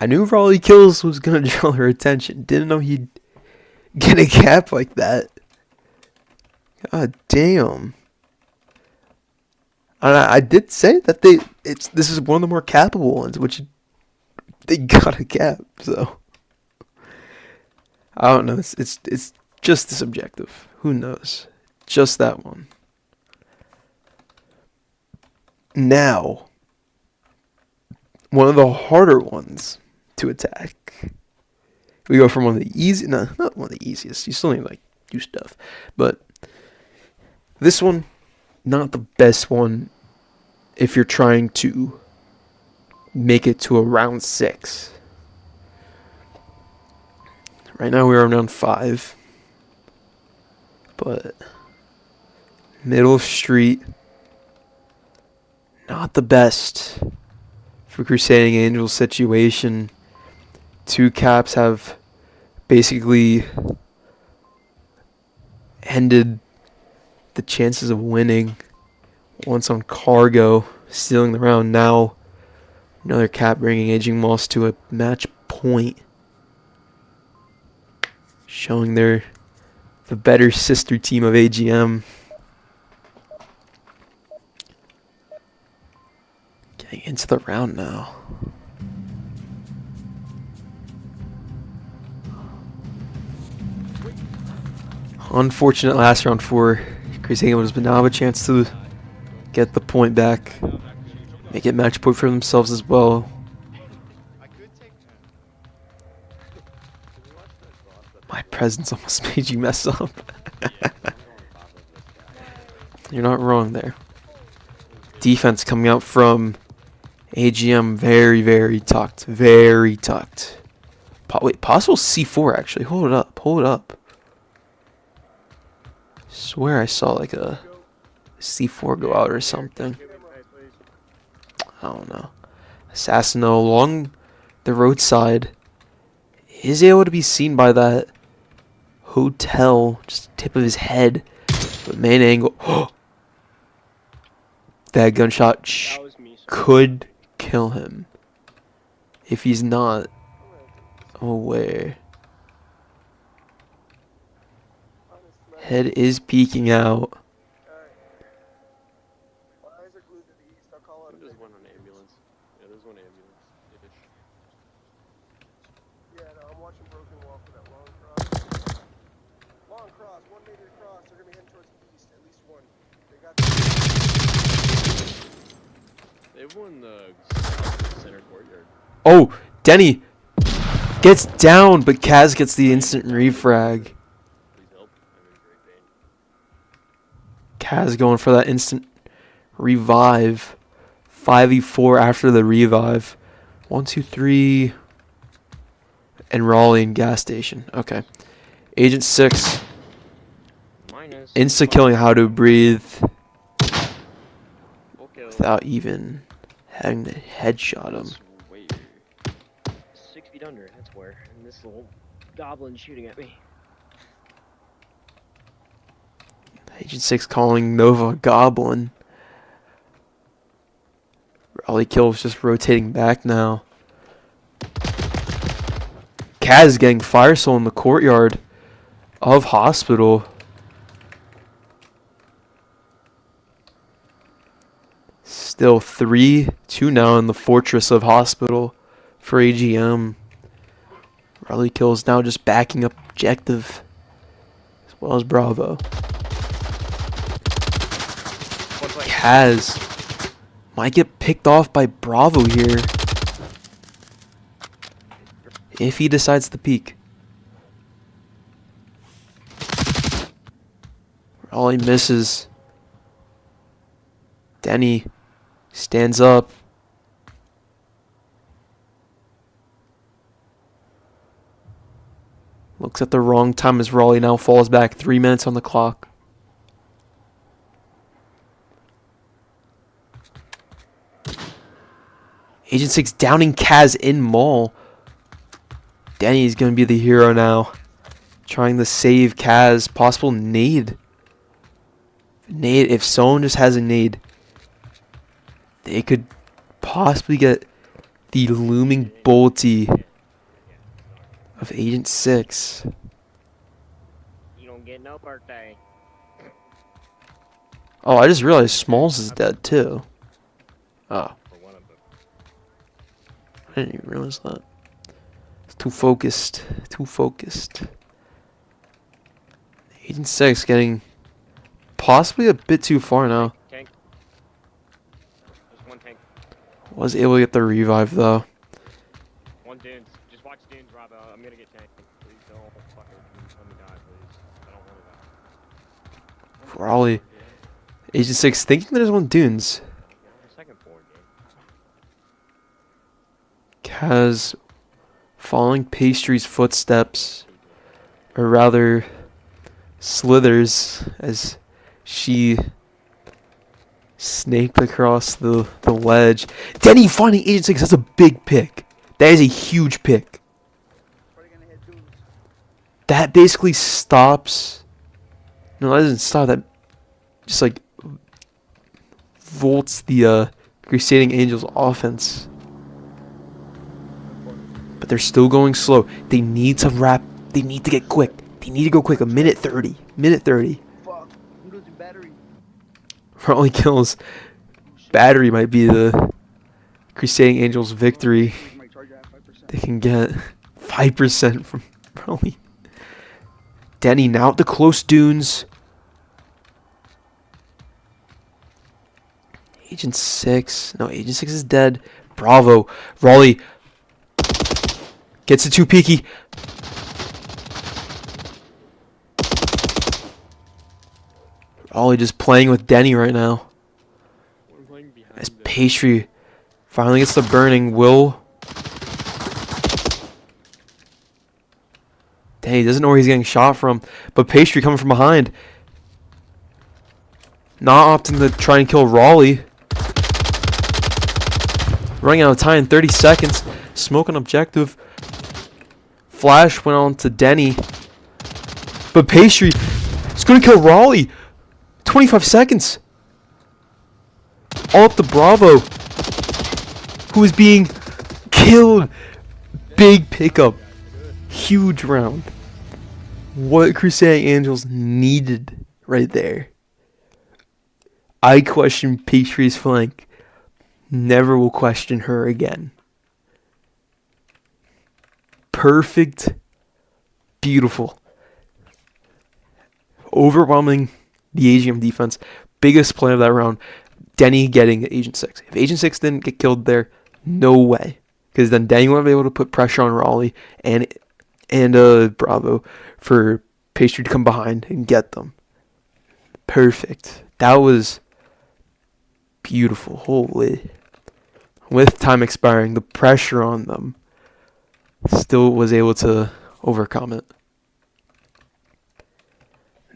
I knew Raleigh kills was gonna draw her attention. Didn't know he'd get a cap like that. God damn. And I did say that this is one of the more capable ones, which they got a cap. So I don't know. It's just this objective. Who knows? Just that one. Now, one of the harder ones to attack. We go from one of the easy, no, not one of the easiest. You still need to do stuff, but this one, not the best one. If you're trying to make it to a round 6. Right now we're on round 5, but middle of street, not the best for Crusading Angels situation. 2 caps have basically ended the chances of winning. Once on Cargo, stealing the round. Now another cap bringing Aging Moss to a match point, showing they're the better sister team of AGM. Getting into the round now. Unfortunate last round for Crusading Angels, but now have a chance to get the point back. Make it match point for themselves as well. My presence almost made you mess up. You're not wrong there. Defense coming out from AGM, very, very tucked. Very tucked. Wait, possible C4 actually. Hold up, hold up. Swear I saw a C4 go out or something. I don't know. Assassin though, along the roadside is able to be seen by that hotel, just tip of his head, but main angle. That gunshot could kill him if he's not aware. Head is peeking out. There's one on ambulance. Yeah, there's one ambulance. Yeah, no, I'm watching Broken Wall for that long cross. Long cross, 1 meter across. They're gonna be heading towards the east. At least one. They got. They've won the center courtyard. Oh, Denny gets down, but Kaz gets the instant refrag. Please help. I'm in great pain. Kaz going for that instant revive. 5v4 after the revive. 1, 2, 3. And Raleigh and gas station. Okay. Agent 6. Minus. Insta killing how to breathe Okay. without even having to headshot him. Wait. 6 feet under, that's where. And this little goblin shooting at me. Agent 6 calling Nova Goblin. Raleigh kills just rotating back now. Kaz getting fire soul in the courtyard of hospital. Still 3-2 now in the Fortress of Hospital for AGM. Raleigh kills now just backing up objective as well as Bravo. Kaz might get picked off by Bravo here if he decides to peek. Raleigh misses. Denny stands up. Looks at the wrong time as Raleigh now falls back. 3 minutes on the clock. Agent 6 downing Kaz in mall. Denny's going to be the hero now. Trying to save Kaz. Possible nade. Nade. If someone just has a nade, they could possibly get the looming bolty of Agent 6. You don't get no birthday. Oh, I just realized Smalls is dead too. Oh. For one of them. I didn't even realize that. It's too focused. Too focused. Agent 6 getting possibly a bit too far now. Tank. There's one tank. Was able to get the revive though. One dunes. Just watch dunes, Rob. I'm gonna get tanked. Please don't fucking let me die, please. I don't want to die. Raleigh. Agent 6 thinking there's one dunes. Second forward game. Kaz following Pastry's footsteps. Or rather, slithers as she snaked across the ledge. Denny finding Agent 6. That's a big pick. That is a huge pick. That basically stops. No, that doesn't stop. That just like volts the Crusading Angels offense. But they're still going slow. They need to wrap. They need to get quick. They need to go quick. A minute 30. Minute 30. Fuck. I'm losing battery. Raleigh kills. Battery might be the Crusading Angels victory. My charger at 5%. They can get 5% from Raleigh. Denny now at the close dunes. Agent 6. No, Agent 6 is dead. Bravo. Raleigh gets it too peaky. Raleigh just playing with Denny right now. We're playing behind As them. Pastry finally gets the burning. Will. Dang, he doesn't know where he's getting shot from. But Pastry coming from behind. Not opting to try and kill Raleigh. Running out of time in 30 seconds. Smoke on objective. Flash went on to Denny. But Pastry is going to kill Raleigh. 25 seconds. All up to Bravo, who is being killed. Big pickup. Huge round. What Crusading Angels needed right there. I question Pastry's flank. Never will question her again. Perfect. Beautiful. Overwhelming the AGM defense. Biggest play of that round. Denny getting Agent 6. If Agent 6 didn't get killed there, no way. Because then Denny would be able to put pressure on Raleigh and Bravo for Pastry to come behind and get them. Perfect. That was beautiful. Holy. With time expiring, the pressure on them still was able to overcome it.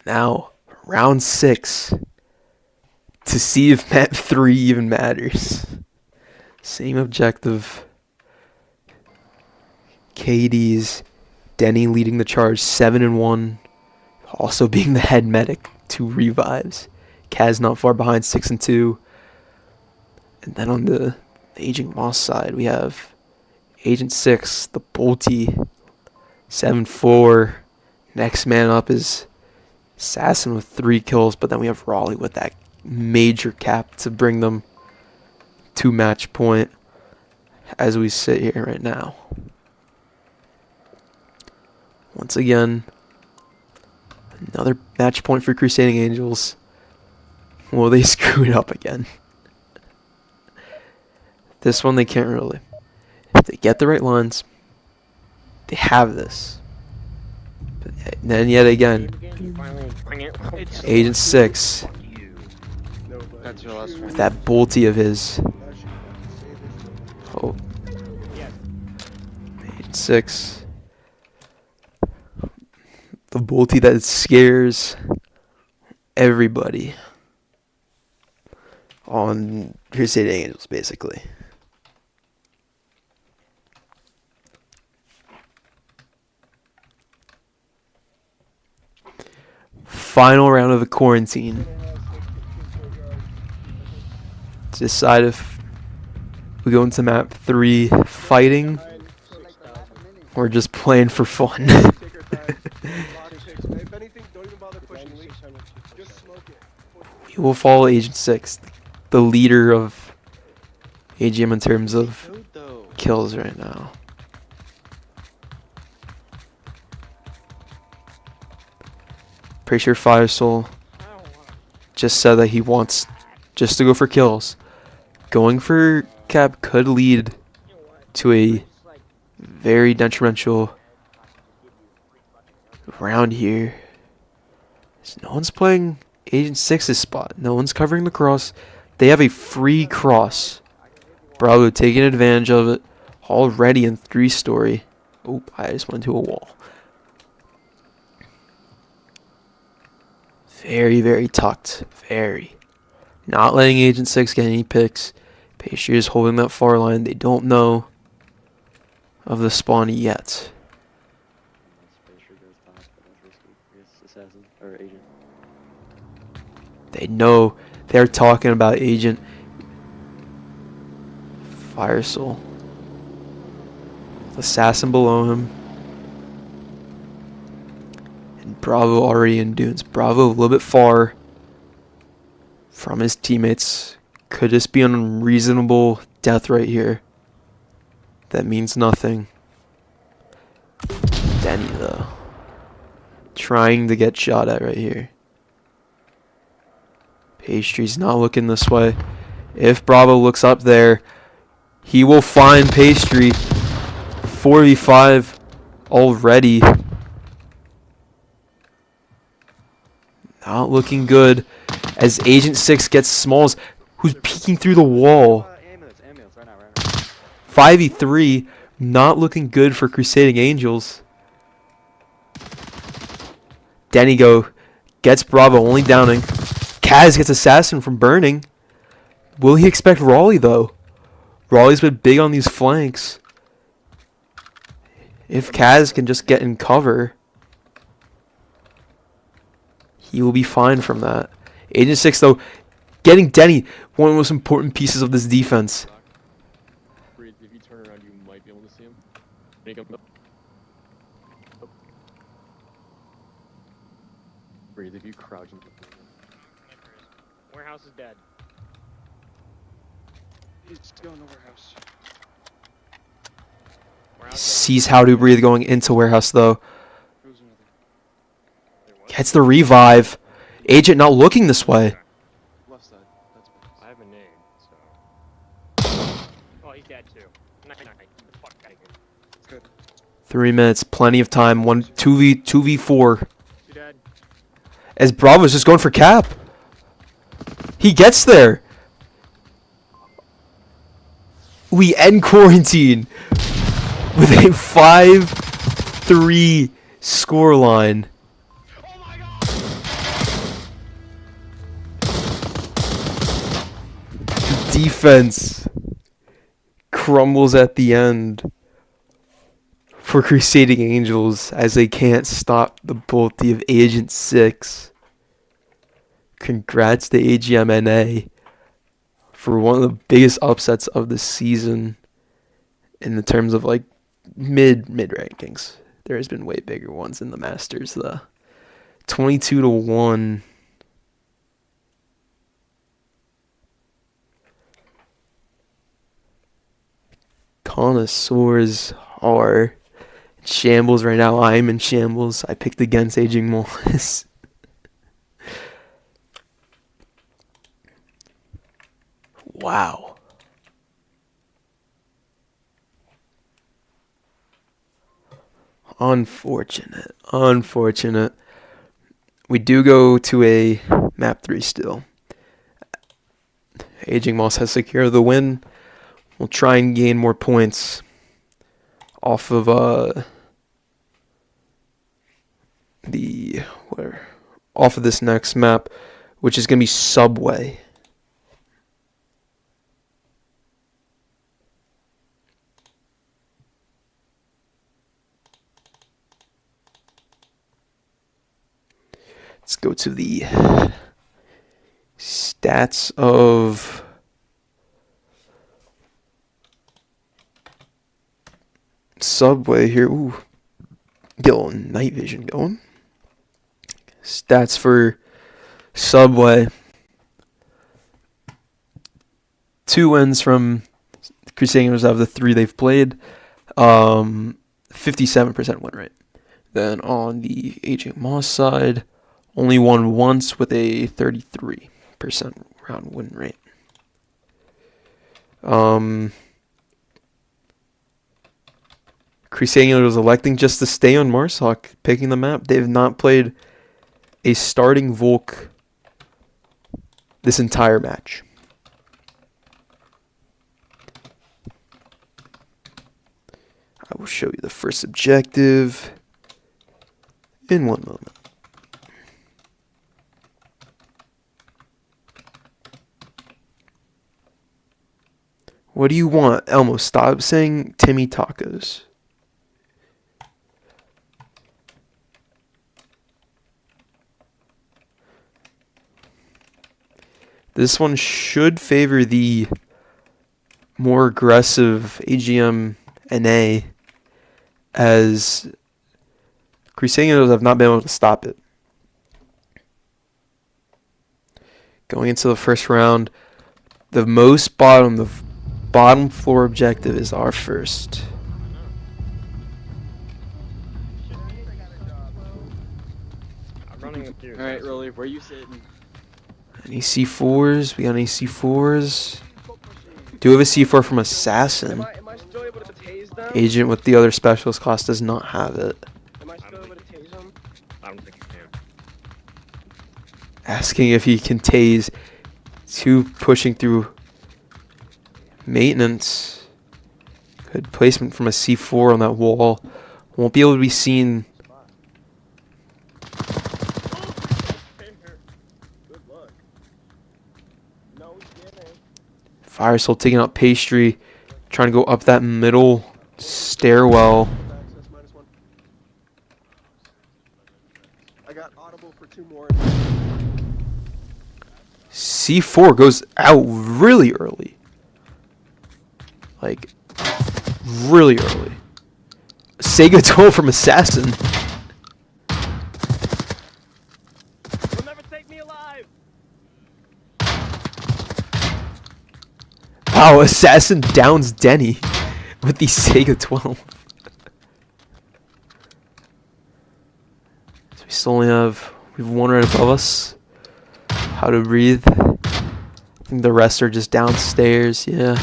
Now, round 6. To see if map 3 even matters. Same objective. KD's Denny leading the charge 7-1. Also being the head medic. 2 revives. Kaz not far behind 6-2. And then on the Agent Moss side, we have Agent 6, the Bolty, 7-4. Next man up is Assassin with 3 kills, but then we have Raleigh with that major cap to bring them to match point as we sit here right now. Once again, another match point for Crusading Angels. Well, they screwed up again. This one they can't really. If they get the right lines, they have this. But then yet again, Agent 6 That's your last one. with that bolty of his. Actually, say this though. Oh, Agent 6. The bolty that scares everybody on Crusading Angels, basically. Final round of the quarantine. To decide if we go into map 3 fighting or just playing for fun. Take our time. Lock picks. If anything, don't even bother pushing. Just smoke it. We will follow Agent 6, the leader of AGM in terms of Dude, though. kills right now. Pretty sure Firesoul just said that he wants just to go for kills. Going for cap could lead to a very detrimental round here. So no one's playing Agent 6's spot. No one's covering the cross. They have a free cross. Bravo taking advantage of it already in 3-story. Oh, I just went into a wall. Very, very tucked. Very. Not letting Agent 6 get any picks. Pastry is holding that far line. They don't know of the spawn yet. Assassin or agent. They know they're talking about Agent Firesoul. Assassin below him. And Bravo already in dunes. Bravo a little bit far from his teammates. Could just be an unreasonable death right here. That means nothing. Denny though. Trying to get shot at right here. Pastry's not looking this way. If Bravo looks up there, he will find Pastry. 4v5 already. Not looking good as Agent 6 gets Smalls, who's peeking through the wall. Ambulance, right now. 5v3, not looking good for Crusading Angels. Denigo gets Bravo, only downing. Kaz gets Assassin from burning. Will he expect Raleigh, though? Raleigh's been big on these flanks. If Kaz can just get in cover, he will be fine from that. Agent 6, though, getting Denny, one of the most important pieces of this defense. Breathe, if you turn around, you might be able to see him. Make him. Breathe, if you crouch into Warehouse is dead. He's going to warehouse. Warehouse Sees how to breathe going into warehouse, though. Goes another. dead. Gets the revive. Agent not looking this way. Left side. That's what I have a nade, so. Oh, he's dead too. Night. Get the fuck out of here. it's good. 3 minutes, plenty of time. 2v4. You dead? As Bravo's just going for cap. He gets there. We end quarantine with a 5-3 scoreline. Defense crumbles at the end for Crusading Angels as they can't stop the bolty of Agent 6. Congrats to AGMNA for one of the biggest upsets of the season in the terms of like mid rankings. There has been way bigger ones in the Masters. The 22-1. connoisseurs are in shambles right now. I'm in shambles. I picked against Aging Moss. Wow. Unfortunate. We do go to a map 3 still. Aging Moss has secured the win. We'll try and gain more points off of off of this next map, which is going to be Subway. Let's go to the stats of Subway here. Ooh, get a little night vision going. Stats for Subway. 2 wins from Crusading Angels out of the 3 they've played. 57% win rate. Then on the Aging Moss side, only won once with a 33% round win rate. Crusading Angels electing just to stay on Marshawk, picking the map. They have not played a starting Volk this entire match. I will show you the first objective in one moment. What do you want, Elmo? Stop saying Timmy Tacos. This one should favor the more aggressive AGM NA, as Crusading Angels have not been able to stop it. Going into the first round, the bottom floor objective is our first. I'm running up here. Alright, Rolly, where you sitting? Any C4s? We got any C4s? Do we have a C4 from Assassin? Am I still able to tase them? Agent with the other specialist class does not have it. Am I still able to tase them? I don't think you can. Asking if he can tase 2 pushing through maintenance. Good placement from a C4 on that wall. Won't be able to be seen. Good luck. No kidding. Fire Soul taking out Pastry. Trying to go up that middle stairwell. Access -1. I got audible for 2 more. C4 goes out really early. Like, really early. Sega 12 from Assassin. You'll never take me alive! Wow, Assassin downs Denny with the Sega 12. So we still only have, we have 1 right above us. How to breathe. I think the rest are just downstairs, yeah.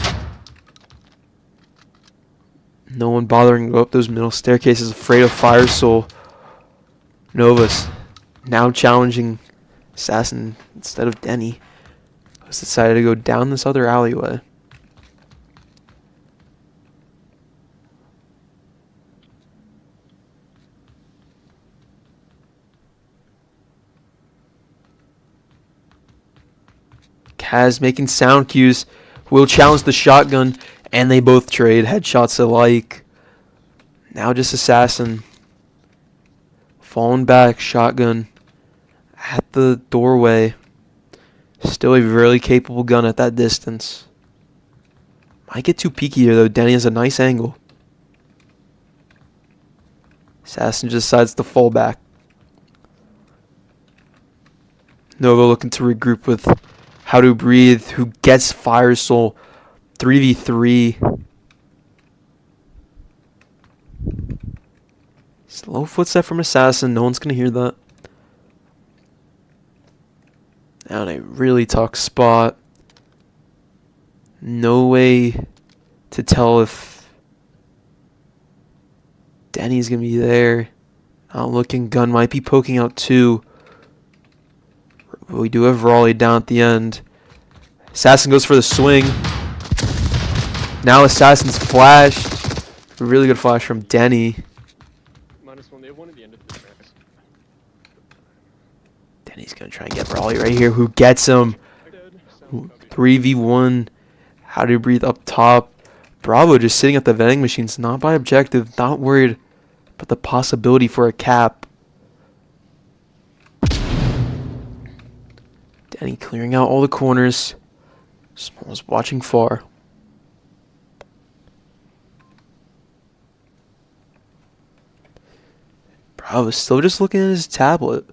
No one bothering to go up those middle staircases, afraid of Fire Soul. Novus now challenging Assassin instead of Denny, who's decided to go down this other alleyway. Kaz making sound cues, will challenge the shotgun, and they both trade headshots alike. Now just Assassin. Falling back, shotgun at the doorway. Still a really capable gun at that distance. Might get too peeky here though. Denny has a nice angle. Assassin just decides to fall back. Nova looking to regroup with How to Breathe, who gets Fire Soul 3v3. Slow footstep from Assassin. No one's gonna hear that. Now in a really tuck spot. No way to tell if Denny's gonna be there. Not looking. Gun might be poking out too. We do have Raleigh down at the end. Assassin goes for the swing. Now Assassin's flashed. A really good flash from Denny. -1. They have one at the end of the match. Denny's gonna try and get Raleigh right here. Who gets him? 3v1. How to breathe up top. Bravo just sitting at the vending machines. Not by objective. Not worried about the possibility for a cap. Denny clearing out all the corners. Small's watching far. Bravo still just looking at his tablet.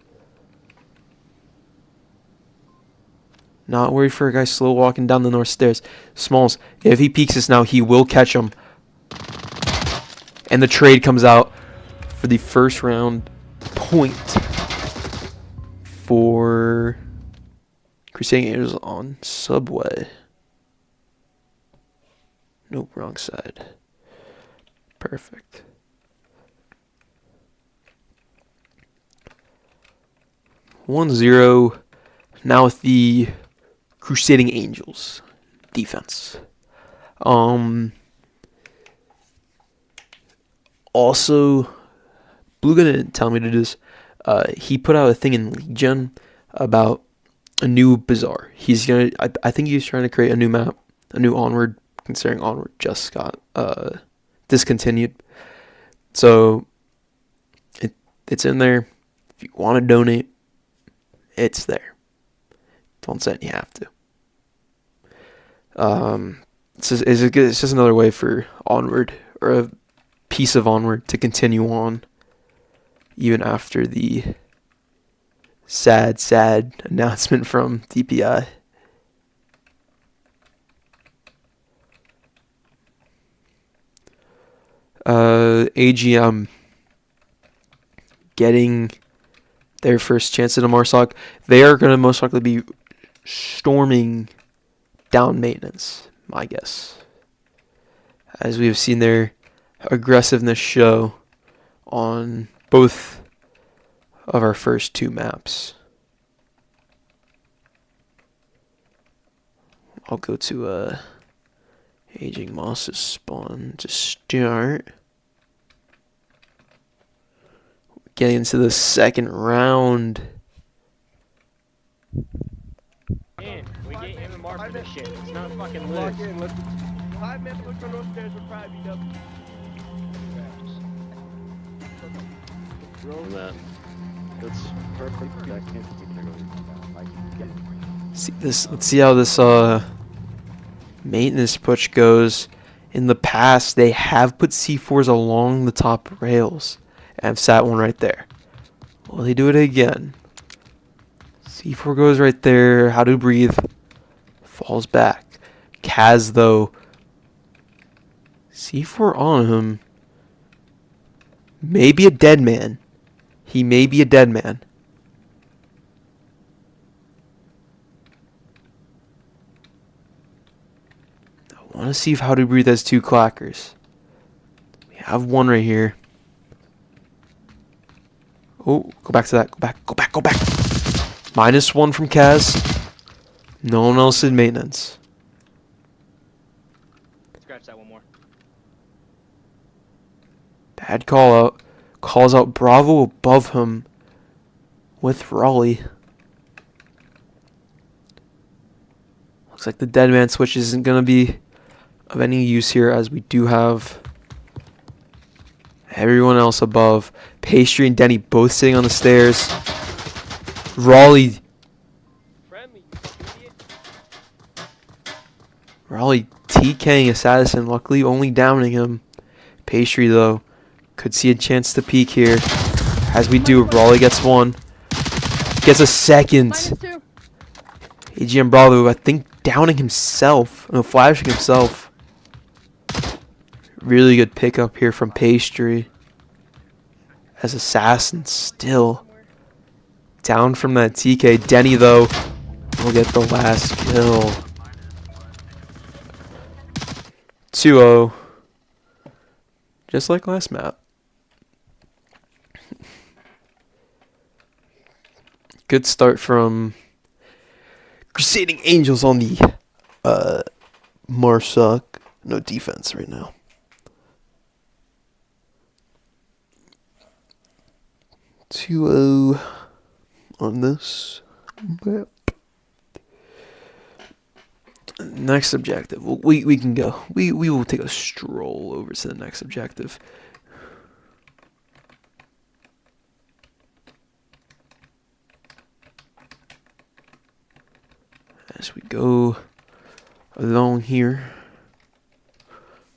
Not worried for a guy slow walking down the north stairs. Smalls, if he peeks us now, he will catch him. And the trade comes out for the first round point for Crusading Angels on Subway. Nope, wrong side. Perfect. One zero. Now with the Crusading Angels defense. Also, Blue didn't tell me to do this. He put out a thing in Legion about a new Bazaar. He's gonna. I think he's trying to create a new map, a new Onward. Considering Onward just got discontinued, so it's in there. If you want to donate, it's there. Don't say you have to. It's just another way for Onward, or a piece of Onward, to continue on even after the sad announcement from DPI. AGM getting their first chance at a Marsoc. They are going to most likely be storming down maintenance, my guess. As we have seen their aggressiveness show on both of our first two maps. I'll go to Aging Moss's spawn to start. Getting into the second round. Man, we get MMR for this shit. It's not fucking Lock loose. in. Let's 5 minutes look on those stairs would probably be W. Roll that. That's perfect. I can't See this. Let's see how this maintenance push goes. In the past, they have put C4s along the top rails. And I've sat one right there. Will they do it again? C4 goes right there. How to breathe. Falls back. Kaz, though. C4 on him. Maybe a dead man. He may be a dead man. I want to see if How to Breathe has two clackers. We have one right here. Oh, go back to that. Go back. -1 from Kaz. No one else in maintenance. Scratch that one more. Bad call out. Calls out Bravo above him with Raleigh. Looks like the dead man switch isn't going to be of any use here, as we do have everyone else above. Pastry and Denny both sitting on the stairs. Raleigh Friendly, you fucking idiot. Raleigh TKing Assassin, luckily only downing him. Pastry, though, could see a chance to peek here. As we do, Raleigh gets one. Gets a second. -2. AGM Bravo, I think, downing himself. No, flashing himself. Really good pickup here from Pastry. As Assassin still down from that TK. Denny, though, will get the last kill. 2-0. Just like last map. Good start from Crusading Angels on the Marsuck. No defense right now. 2-0 on this map. Next objective. We can go. We will take a stroll over to the next objective. As we go along here,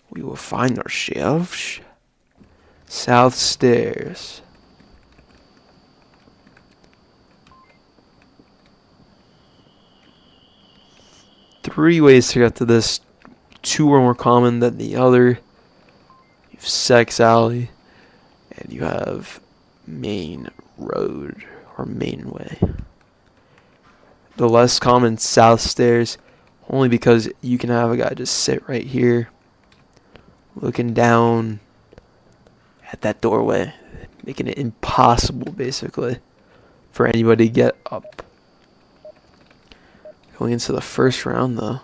we will find ourselves south stairs. Three ways to get to this. Two are more common than the other. You have Sex Alley, and you have Main Road or Main Way. The less common south stairs, only because you can have a guy just sit right here, looking down at that doorway, making it impossible, basically, for anybody to get up. Going into the first round, though.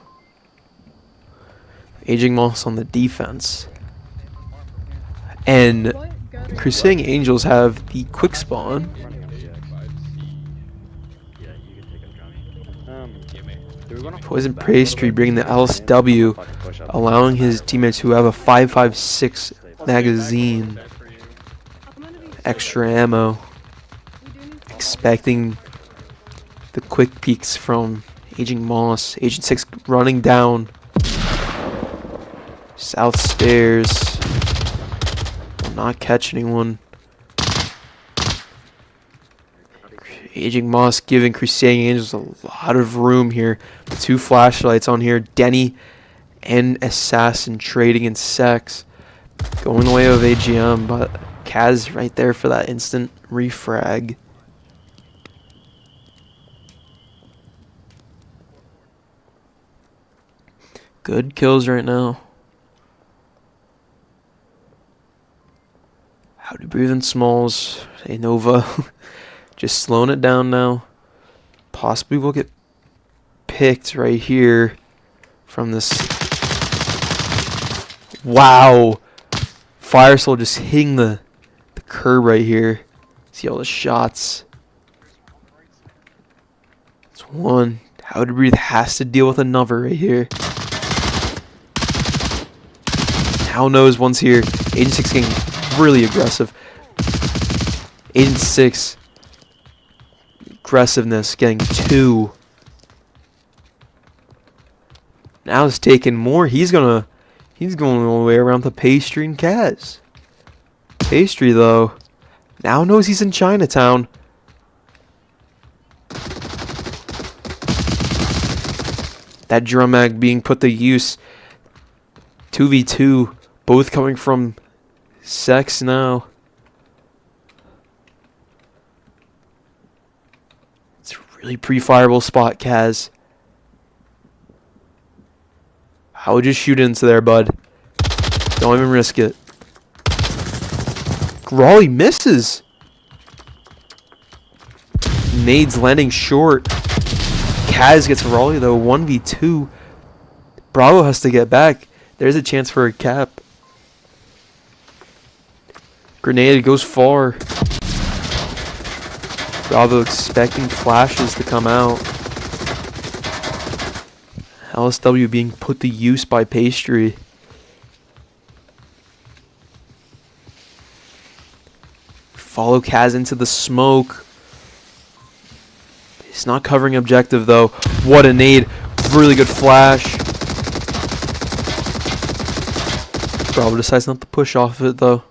Aging Moss on the defense. And Crusading Angels have the quick spawn. Poison Pastry bringing the LSW, allowing his teammates who have a 5.56 magazine extra ammo. Expecting the quick peeks from Aging Moss. Agent 6 running down. South stairs. Will not catch anyone. Aging Moss giving Crusading Angels a lot of room here. Two flashlights on here. Denny and Assassin trading in sex. Going the way of AGM, but Kaz right there for that instant refrag. Good kills right now. How to breathe in smalls. Hey Nova. Just slowing it down now. Possibly will get picked right here from this. Wow. Fire Soul just hitting the curb right here. See all the shots. It's one. How to breathe has to deal with another right here. Now knows one's here. Agent 6 getting really aggressive. Agent 6. Aggressiveness getting 2. Now it's taking more. He's going all the way around to Pastry and Kaz. Pastry though now knows he's in Chinatown. That drum mag being put to use. 2v2, both coming from Sex now. It's a really pre-fireable spot, Kaz. I would just shoot into there, bud. Don't even risk it. Raleigh misses. Nades landing short. Kaz gets Raleigh though, 1v2. Bravo has to get back. There's a chance for a cap. Grenade goes far. Bravo expecting flashes to come out. LSW being put to use by Pastry. Follow Kaz into the smoke. He's not covering objective though. What a nade. Really good flash. Bravo decides not to push off of it though.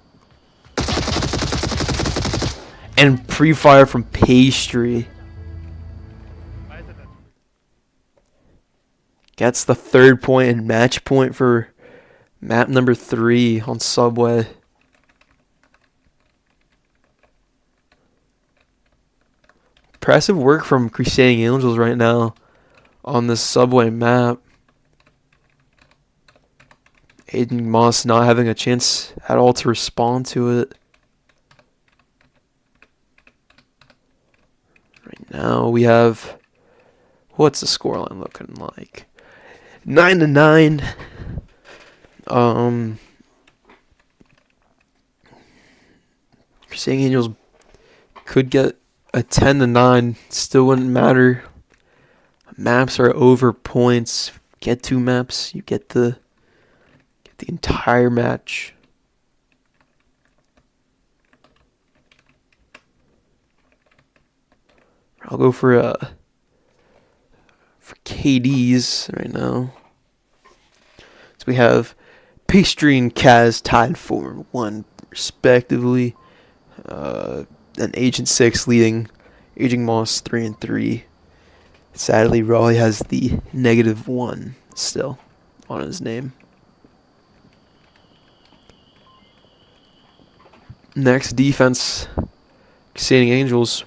And pre-fire from Pastry. Gets the 3rd point and match point for Map number 3 on Subway. Impressive work from Crusading Angels right now on this Subway map. Agent Moss not having a chance at all to respond to it. Right now we have, what's the scoreline looking like? 9-9. Crusading Angels could get a 10-9. Still wouldn't matter. Maps are over points. Get 2 maps, you get the entire match. I'll go for KDs right now. So we have Pastry and Kaz tied 4-1 respectively. Then Agent 6 leading Agent Moss 3-3. Sadly, Raleigh has the -1 still on his name. Next, defense. Crusading Angels.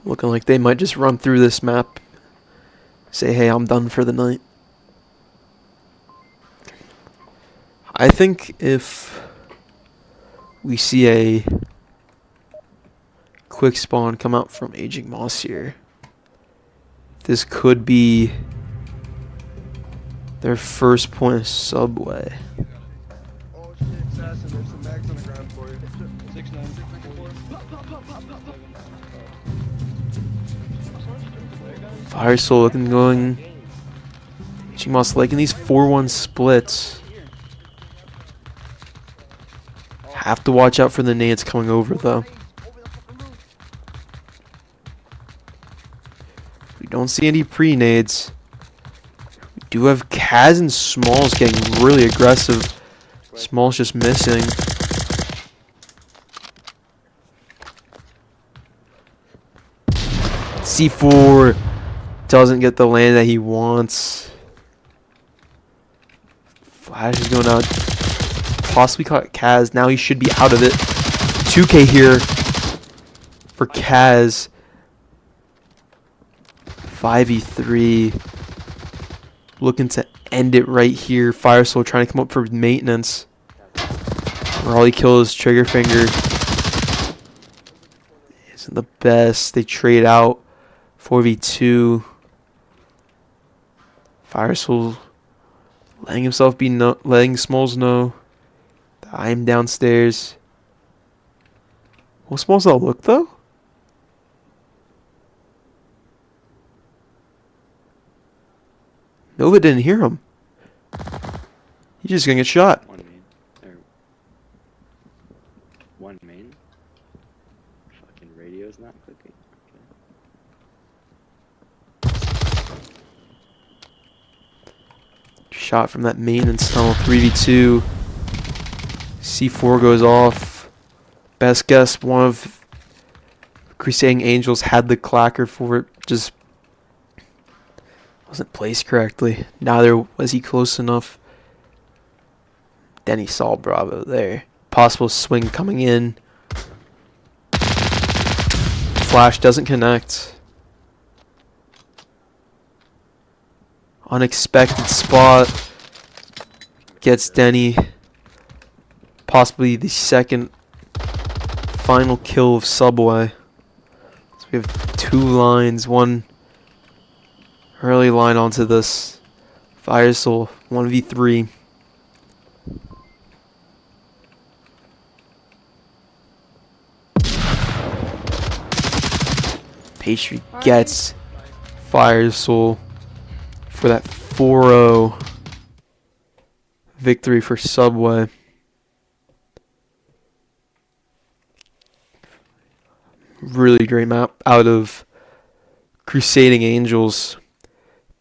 Looking like they might just run through this map. Say, hey, I'm done for the night. I think if we see a quick spawn come out from Aging Moss here, this could be their first point of Subway. Oh shit, assassin, there's some mags on the ground for you. 6-9. Fire Soul looking going. Aging Moss liking these 4-1 splits. Have to watch out for the nades coming over though. We don't see any pre-nades. We do have Kaz and Smalls getting really aggressive. Smalls just missing. C4 doesn't get the land that he wants. Flash is going out. Possibly caught Kaz. Now he should be out of it. 2K here for Kaz. 5v3. Looking to end it right here. Fire Soul trying to come up for maintenance. Raleigh kills Trigger Finger. Isn't the best. They trade out. 4v2. Fire Soul letting himself be letting Smalls know that I'm downstairs. Will Smalls all look though? Nova didn't hear him. He's just gonna get shot. One main. Or one main. Fucking radio's not clicking. Shot from that maintenance tunnel. 3v2. C4 goes off. Best guess, one of Crusading Angels had the clacker for it. Just wasn't placed correctly. Neither was he close enough. Then he saw Bravo there. Possible swing coming in. Flash doesn't connect. Unexpected spot. Gets Denny. Possibly the second final kill of Subway. So we have 2 lines. One early line onto this. Fire Soul 1v3. Pastry gets Fire Soul for that 4-0 victory for Subway. Really great map out of Crusading Angels,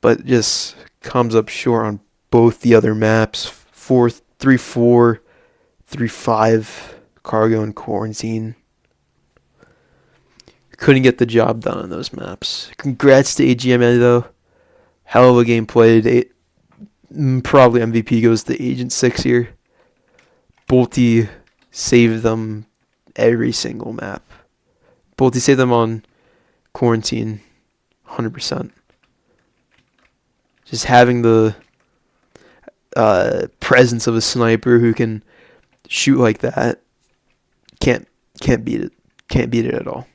but just comes up short on both the other maps. 3-4, 3-5, Cargo and Quarantine. Couldn't get the job done on those maps. Congrats to AGMA though. Hell of a game played. Probably MVP goes to Agent 6 here. Bolty saved them every single map. Bolty saved them on quarantine, 100%. Just having the presence of a sniper who can shoot like that can't beat it. Can't beat it at all.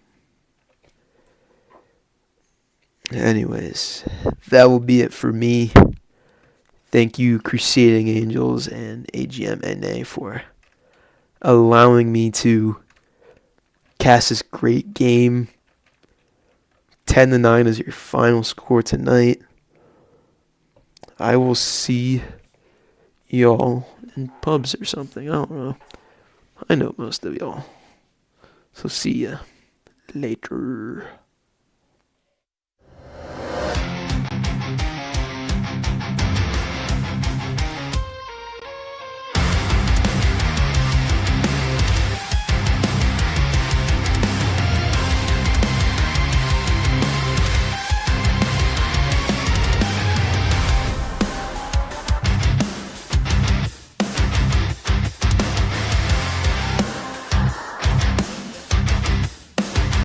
Anyways, that will be it for me. Thank you, Crusading Angels and AGMNA, for allowing me to cast this great game. 10-9 is your final score tonight. I will see y'all in pubs or something. I don't know. I know most of y'all. So see ya later.